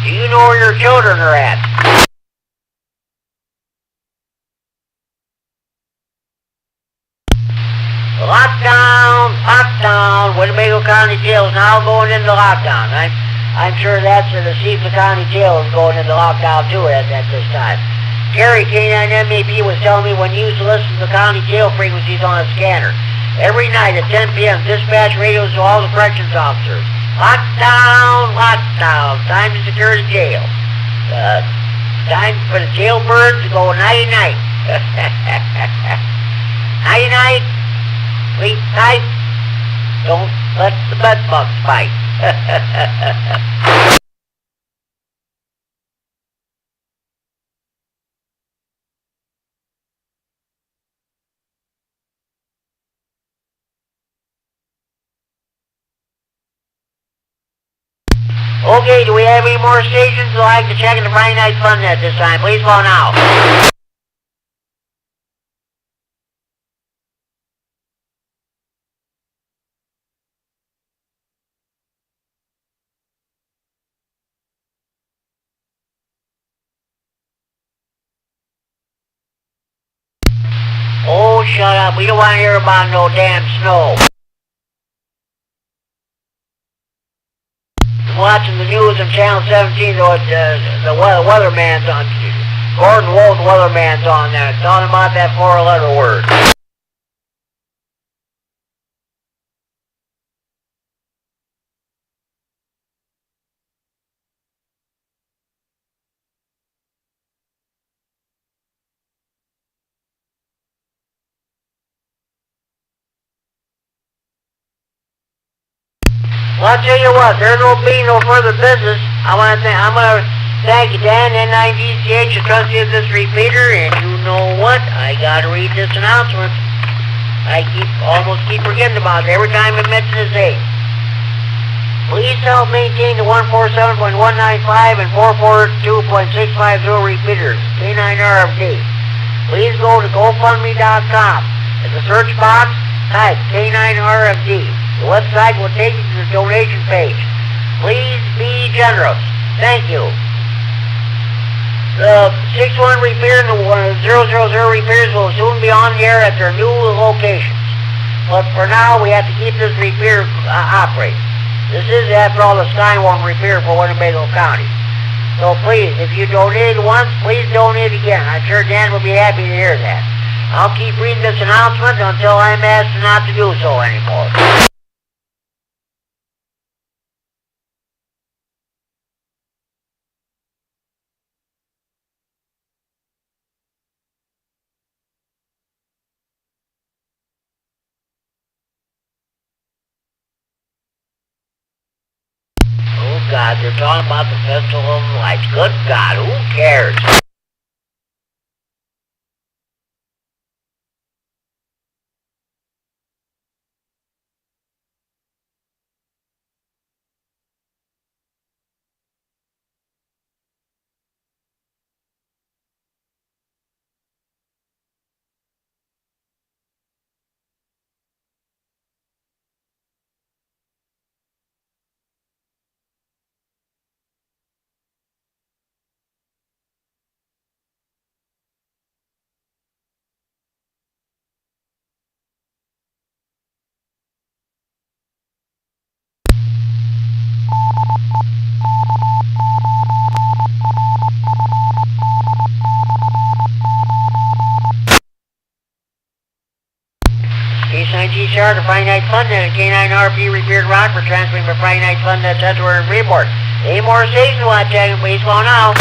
S1: do you know where your children are at? Lockdown. Winnebago County Jail is now going into lockdown. I'm sure that's the Cecil County Jail is going into lockdown too at this time. Kerry K9MAP was telling me when you used to listen to the county jail frequencies on a scanner. Every night at 10 p.m. dispatch radios to all the corrections officers. Lockdown. Time to secure the jail. Time for the jailbirds to go nighty-night. Nighty-night. Sleep tight. Don't let the bed bugs bite. Okay, do we have any more stations who'd like to check in the Friday Night Fun Net this time? Please call now. Oh, shut up. We don't want to hear about no damn snow. I'm watching the news on Channel 17, the weatherman's on. Gordon Wolf, the weatherman's on there. Telling about that four-letter word. Well, I'll tell you what, there will be no further business. I'm gonna thank you, Dan, N9DCH, the trustee of this repeater, and you know what? I gotta read this announcement. I almost keep forgetting about it every time I mention his name. Please help maintain the 147.195 and 442.650 repeaters, K9RFD. Please go to GoFundMe.com. In the search box, type K9RFD. The website will take you to the donation page. Please be generous. Thank you. The 61 repair and the 000 repairs will soon be on the air at their new locations. But for now, we have to keep this repair operating. This is, after all, the Skywarn repair for Winnebago County. So please, if you donated once, please donate again. I'm sure Dan will be happy to hear that. I'll keep reading this announcement until I'm asked not to do so anymore. Oh God, they're talking about the Festival of Lights. Good God, who cares? Sergeant Friday Night Fun Net, K9 RP repaired Rockford, transferring for Friday Night Fun Net, Central and Freeport. Any more stations want to check in, please call now.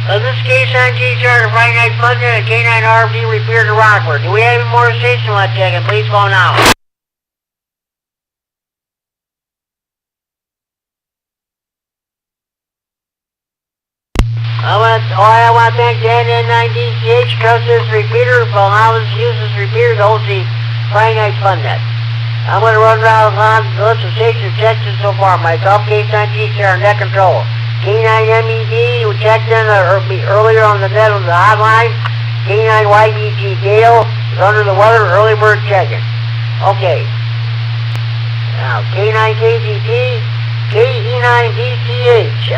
S1: This is K9G Sergeant Friday Night Fun Net, K9 RP repaired to Rockford. Do we have any more stations want to check in, please call now. I want to thank the N9DCH Trust this repeater for allowing us to use this repeater to host the Friday Night Fun Net. I'm going to run around the list of stations checked in so far. Myself, K9G Sergeant Net Control. K9MED, who checked in earlier on the net on the hotline. K9YBG Gale is under the weather, early bird checking. Okay. Now, K9KGT, KE9DCH,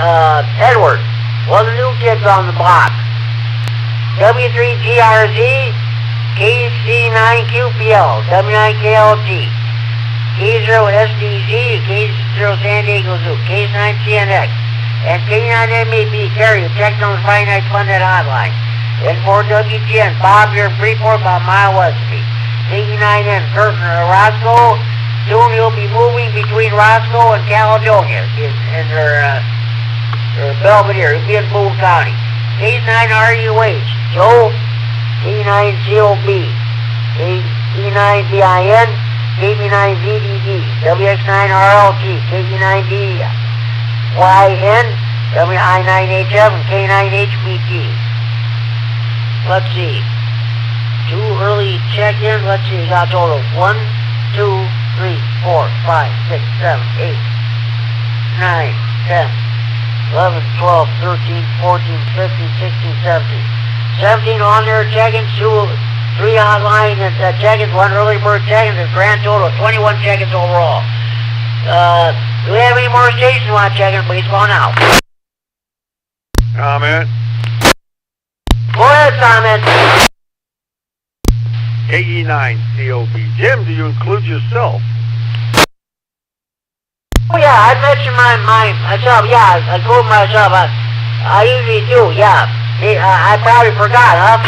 S1: Edward. One of the new kids on the block. W3GRZ, KC9QPL, W9KLT, K0SDZ, K0 San Diego Zoo, K9CNX, and K9MAP, Kerry, who checked on the Friday Night Fun Net hotline. N4WGN, Bob here in Freeport, about a mile west of me. K9N, Curtin, Roscoe. Soon he'll be moving between Roscoe and Caledonia in their Belvedere. He'll be in Boone County. K9RUH, Joe. K9COB, K9BIN, KB9VDD, WX9RLT, KB9DYN, WI9HF, and K9HBT. Let's see. 2 early check-ins. Let's see. We got a total of 1, 2, 3, 4, 5, 6, 7, 8, 9, 10, 11, 12, 13, 14, 15, 16, 17. 17 on there check-ins, 3 online check-ins, 1 early bird check-ins, a grand total of 21 check-ins overall. Do we have any more stations want to check in? Please call now.
S2: Comment?
S1: Go ahead, comment.
S2: KE9COB. Jim, do you include yourself?
S1: Oh yeah, I mentioned myself, yeah, I include myself. I usually do, yeah. I probably forgot, huh?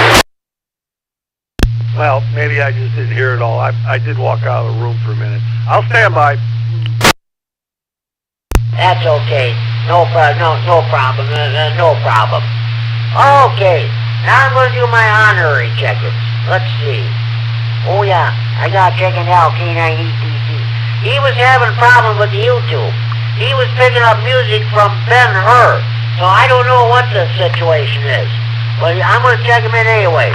S2: Well, maybe I just didn't hear it all. I did walk out of the room for a minute. I'll stand by.
S1: That's okay. No problem. No problem. Okay. Now I'm going to do my honorary check-ins. Let's see. Oh yeah, I got checking out K9ETC. He was having a problem with the YouTube. He was picking up music from Ben-Hur. So I don't know what the situation is. But I'm going to check him in anyway.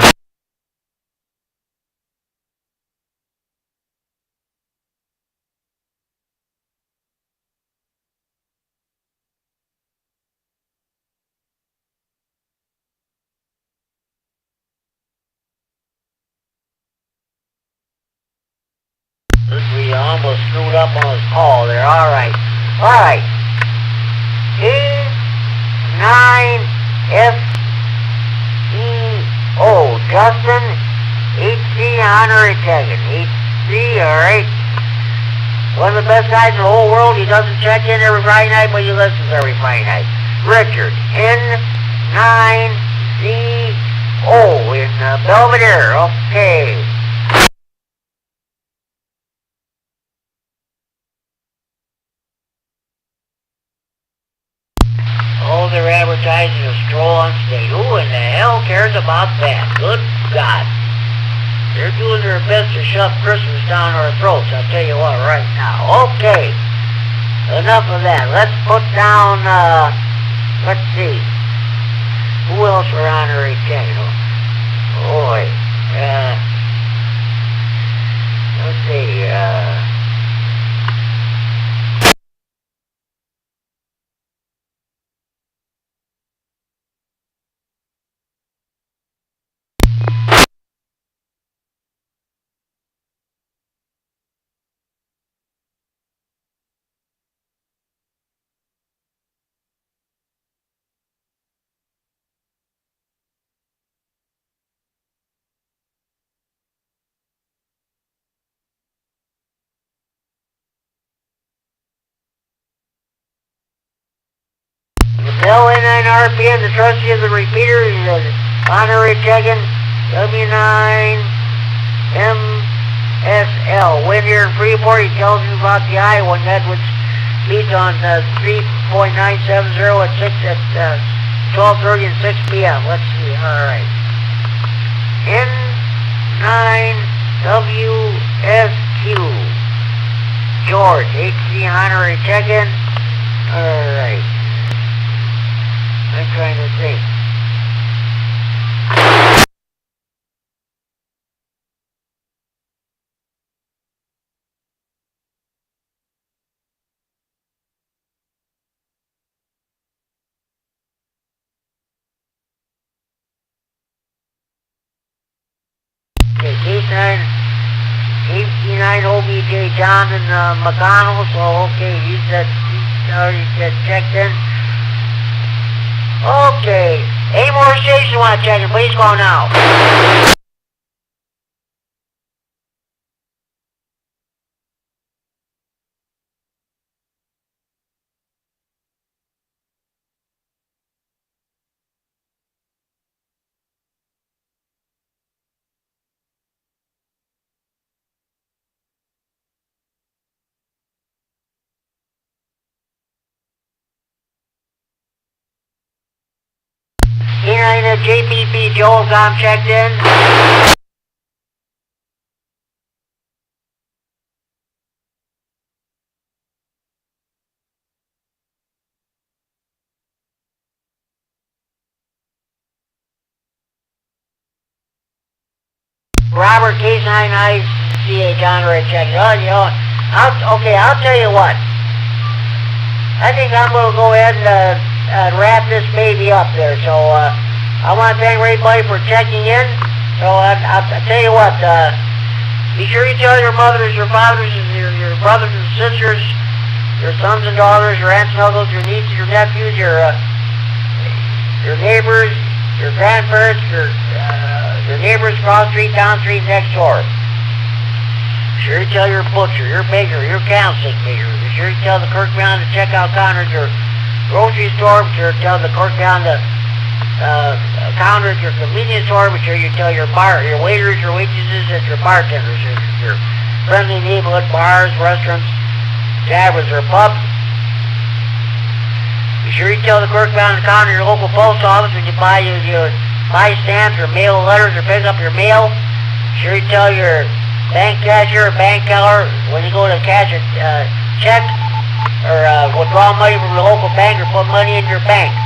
S1: almost screwed up on his call there. All right. E9FEO, Justin, HC Honorary Tegan. HC, all right. One of the best guys in the whole world. He doesn't check in every Friday night, but he listens every Friday night. Richard, N9ZO in Belvedere. Okay. Oh, they're advertising a stroll on stage. Who in the hell cares about that? Good God. They're doing their best to shove Christmas down our throats, I'll tell you what, right now. Okay. Enough of that. Let's put down, let's see. Who else for honorary Tegan? Boy. Let's see, Bill N9RPM, the trustee of the repeater, honorary Tegan, W9MSL. Wind here in Freeport, he tells me about the Iowa Edwards beat on 3.970 at 12:30 and 6 p.m. Let's see, all right. N9WSQ. George, HC honorary Tegan. All right. I'm trying to think. Okay, case 9 OBJ John and McConnell, so okay, he already said checked in. Okay. Any more station want to check in? Please go now. K9 JPP Joel, I'm checked in. Robert, case 9 ICH honorary check. I'll tell you what. I think I'm going to go ahead and wrap this baby up there. So I want to thank everybody for checking in. So I'll tell you what. Be sure you tell your mothers, your fathers, your brothers and sisters, your sons and daughters, your aunts and uncles, your nieces, your nephews, your neighbors, your grandparents, your neighbors across the street, down the street, next door. Be sure you tell your butcher, your baker, your candlestick maker. Be sure you tell the clerk behind the checkout counter at your grocery store. Be sure to tell the clerk behind the counter at your convenience store. Be sure you tell your waiters, your waitresses, and your bartenders, your friendly neighborhood bars, restaurants, taverns, or pubs. Be sure you tell the clerk behind the counter at your local post office when you buy stamps or mail letters or pick up your mail. Be sure you tell your bank cashier or bank teller when you go to cash a check or withdraw money from your local bank or put money in your bank. Be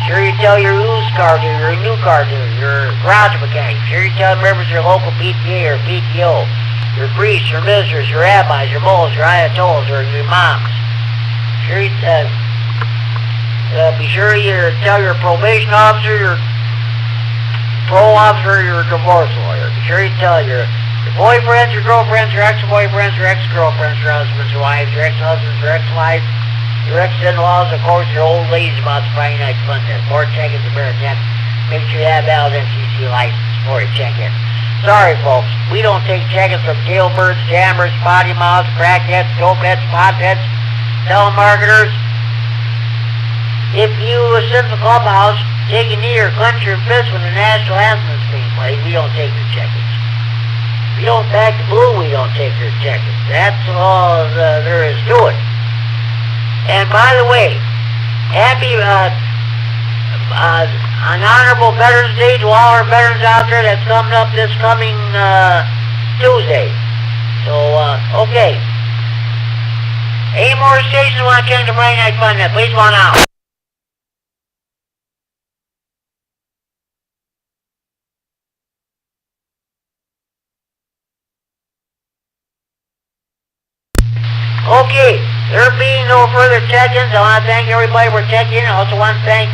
S1: sure you tell your used cars or your new cars or your garage mechanic. Be sure you tell members of your local PTA or PTO, your priests, your ministers, your rabbis, your mullahs, your ayatollahs, or your imams. Be sure you tell your probation officer, your parole officer, your divorce lawyer. Be sure you tell your Your boyfriends, your girlfriends, your ex-boyfriends, your ex-girlfriends, your husbands, your wives, your ex-husbands, your ex-wives, your ex-in-laws, of course, your old ladies about the Friday Night Fun Net. More check-ins to bear check. Make sure you have valid NCC license before you check in. Sorry, folks, we don't take check-ins from jailbirds, jammers, potty mouths, crackheads, dopeheads, potheads, telemarketers. If you sit in the clubhouse, take a knee or clench your fist when the national anthem is being played, we don't take your check-ins. If you don't back the blue, we don't take your check-ins. That's all there is to it. And by the way, happy an honorable Veterans Day to all our veterans out there that's coming up this coming Tuesday. So, okay. Any more stations want to change the Friday Night Fun Net? Please go on out. Okay, there being no further check-ins, I want to thank everybody for checking in. I also want to thank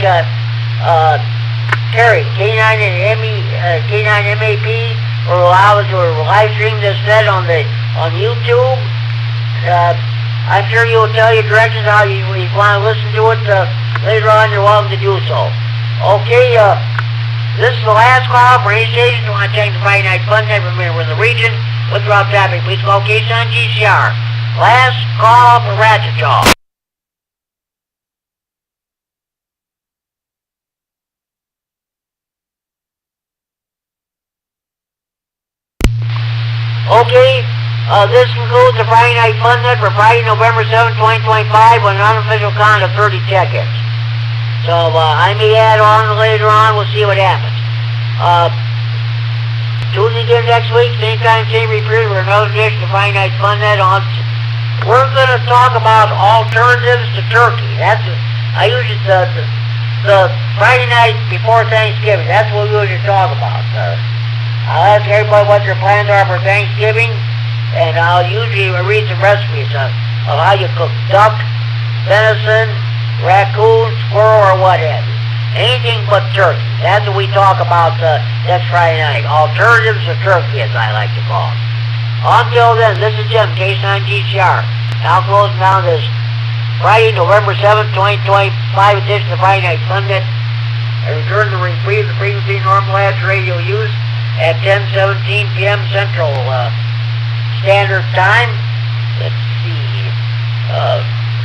S1: Kerry, K9 and K9MAP, for allowing us to live stream this set on YouTube. I'm sure you'll tell you directions how you want to listen to it later on. You're welcome to do so. Okay, this is the last call for any station who want to change the Friday Night Fun Net. Remember, we're in the region with drop traffic. Please call K9 GCR. Last call for Ratchet Jaw. Okay, this concludes the Friday Night Fun Net for Friday, November 7, 2025, with an unofficial count of 30 check-ins. So, I may add on later on, we'll see what happens. Tune in again next week, same time, same repeat, for another edition of Friday Night Fun Net on... We're going to talk about alternatives to turkey. I usually, the Friday night before Thanksgiving, that's what we usually talk about. I'll ask everybody what their plans are for Thanksgiving, and I'll usually read some recipes of how you cook duck, venison, raccoon, squirrel, or what have you. Anything but turkey. That's what we talk about next Friday night. Alternatives to turkey, as I like to call it. Until then, this is Jim, K9 GCR. Now closing down this Friday, November 7th, 2025 edition of Friday Night Fun Net. I return to reprieve the frequency normalized radio use at 10:17 p.m. Central Standard Time. Let's see,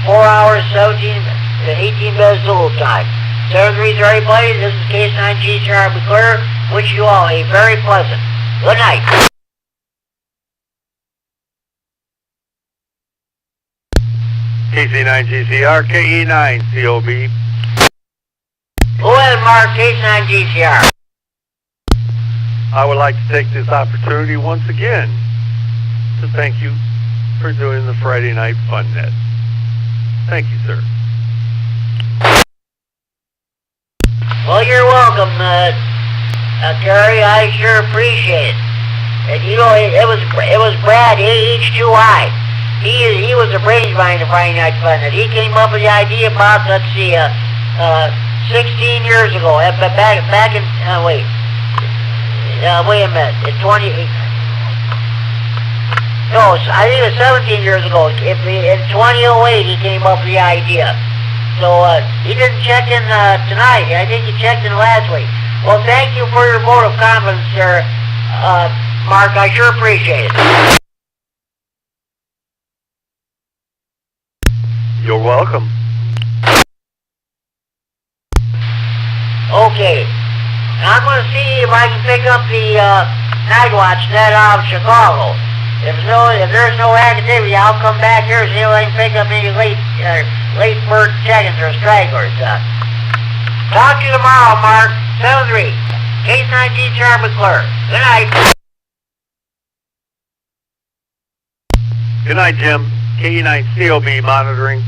S1: 4 hours, 17 to 18 minutes Zulu time. 7330 buddies, this is K9 GCR. Be clear. Wish you all a very pleasant good night.
S8: KC9 GCR, KE9 COB.
S1: Go ahead, Mark, K9 GCR.
S8: I would like to take this opportunity once again to thank you for doing the Friday Night Fun Net. Thank you, sir.
S1: Well, you're welcome, Kerry. I sure appreciate it. And you know, it was Brad H2I. He was the brains behind the Friday Night Fun Net. He came up with the idea about, let's see, 16 years ago. Back in, wait a minute, in 20, no, I think it was 17 years ago. In 2008, he came up with the idea. So, he didn't check in tonight. I think he checked in last week. Well, thank you for your vote of confidence, sir, Mark. I sure appreciate it.
S8: You're welcome.
S1: Okay. I'm going to see if I can pick up the Night Watch net out of Chicago. If there's no activity, I'll come back here and see if I can pick up any late bird check-ins or stragglers. Talk to you tomorrow, Mark. 7-3. K9 GCR McClure. Good night.
S8: Good night, Jim. KE9 COB monitoring.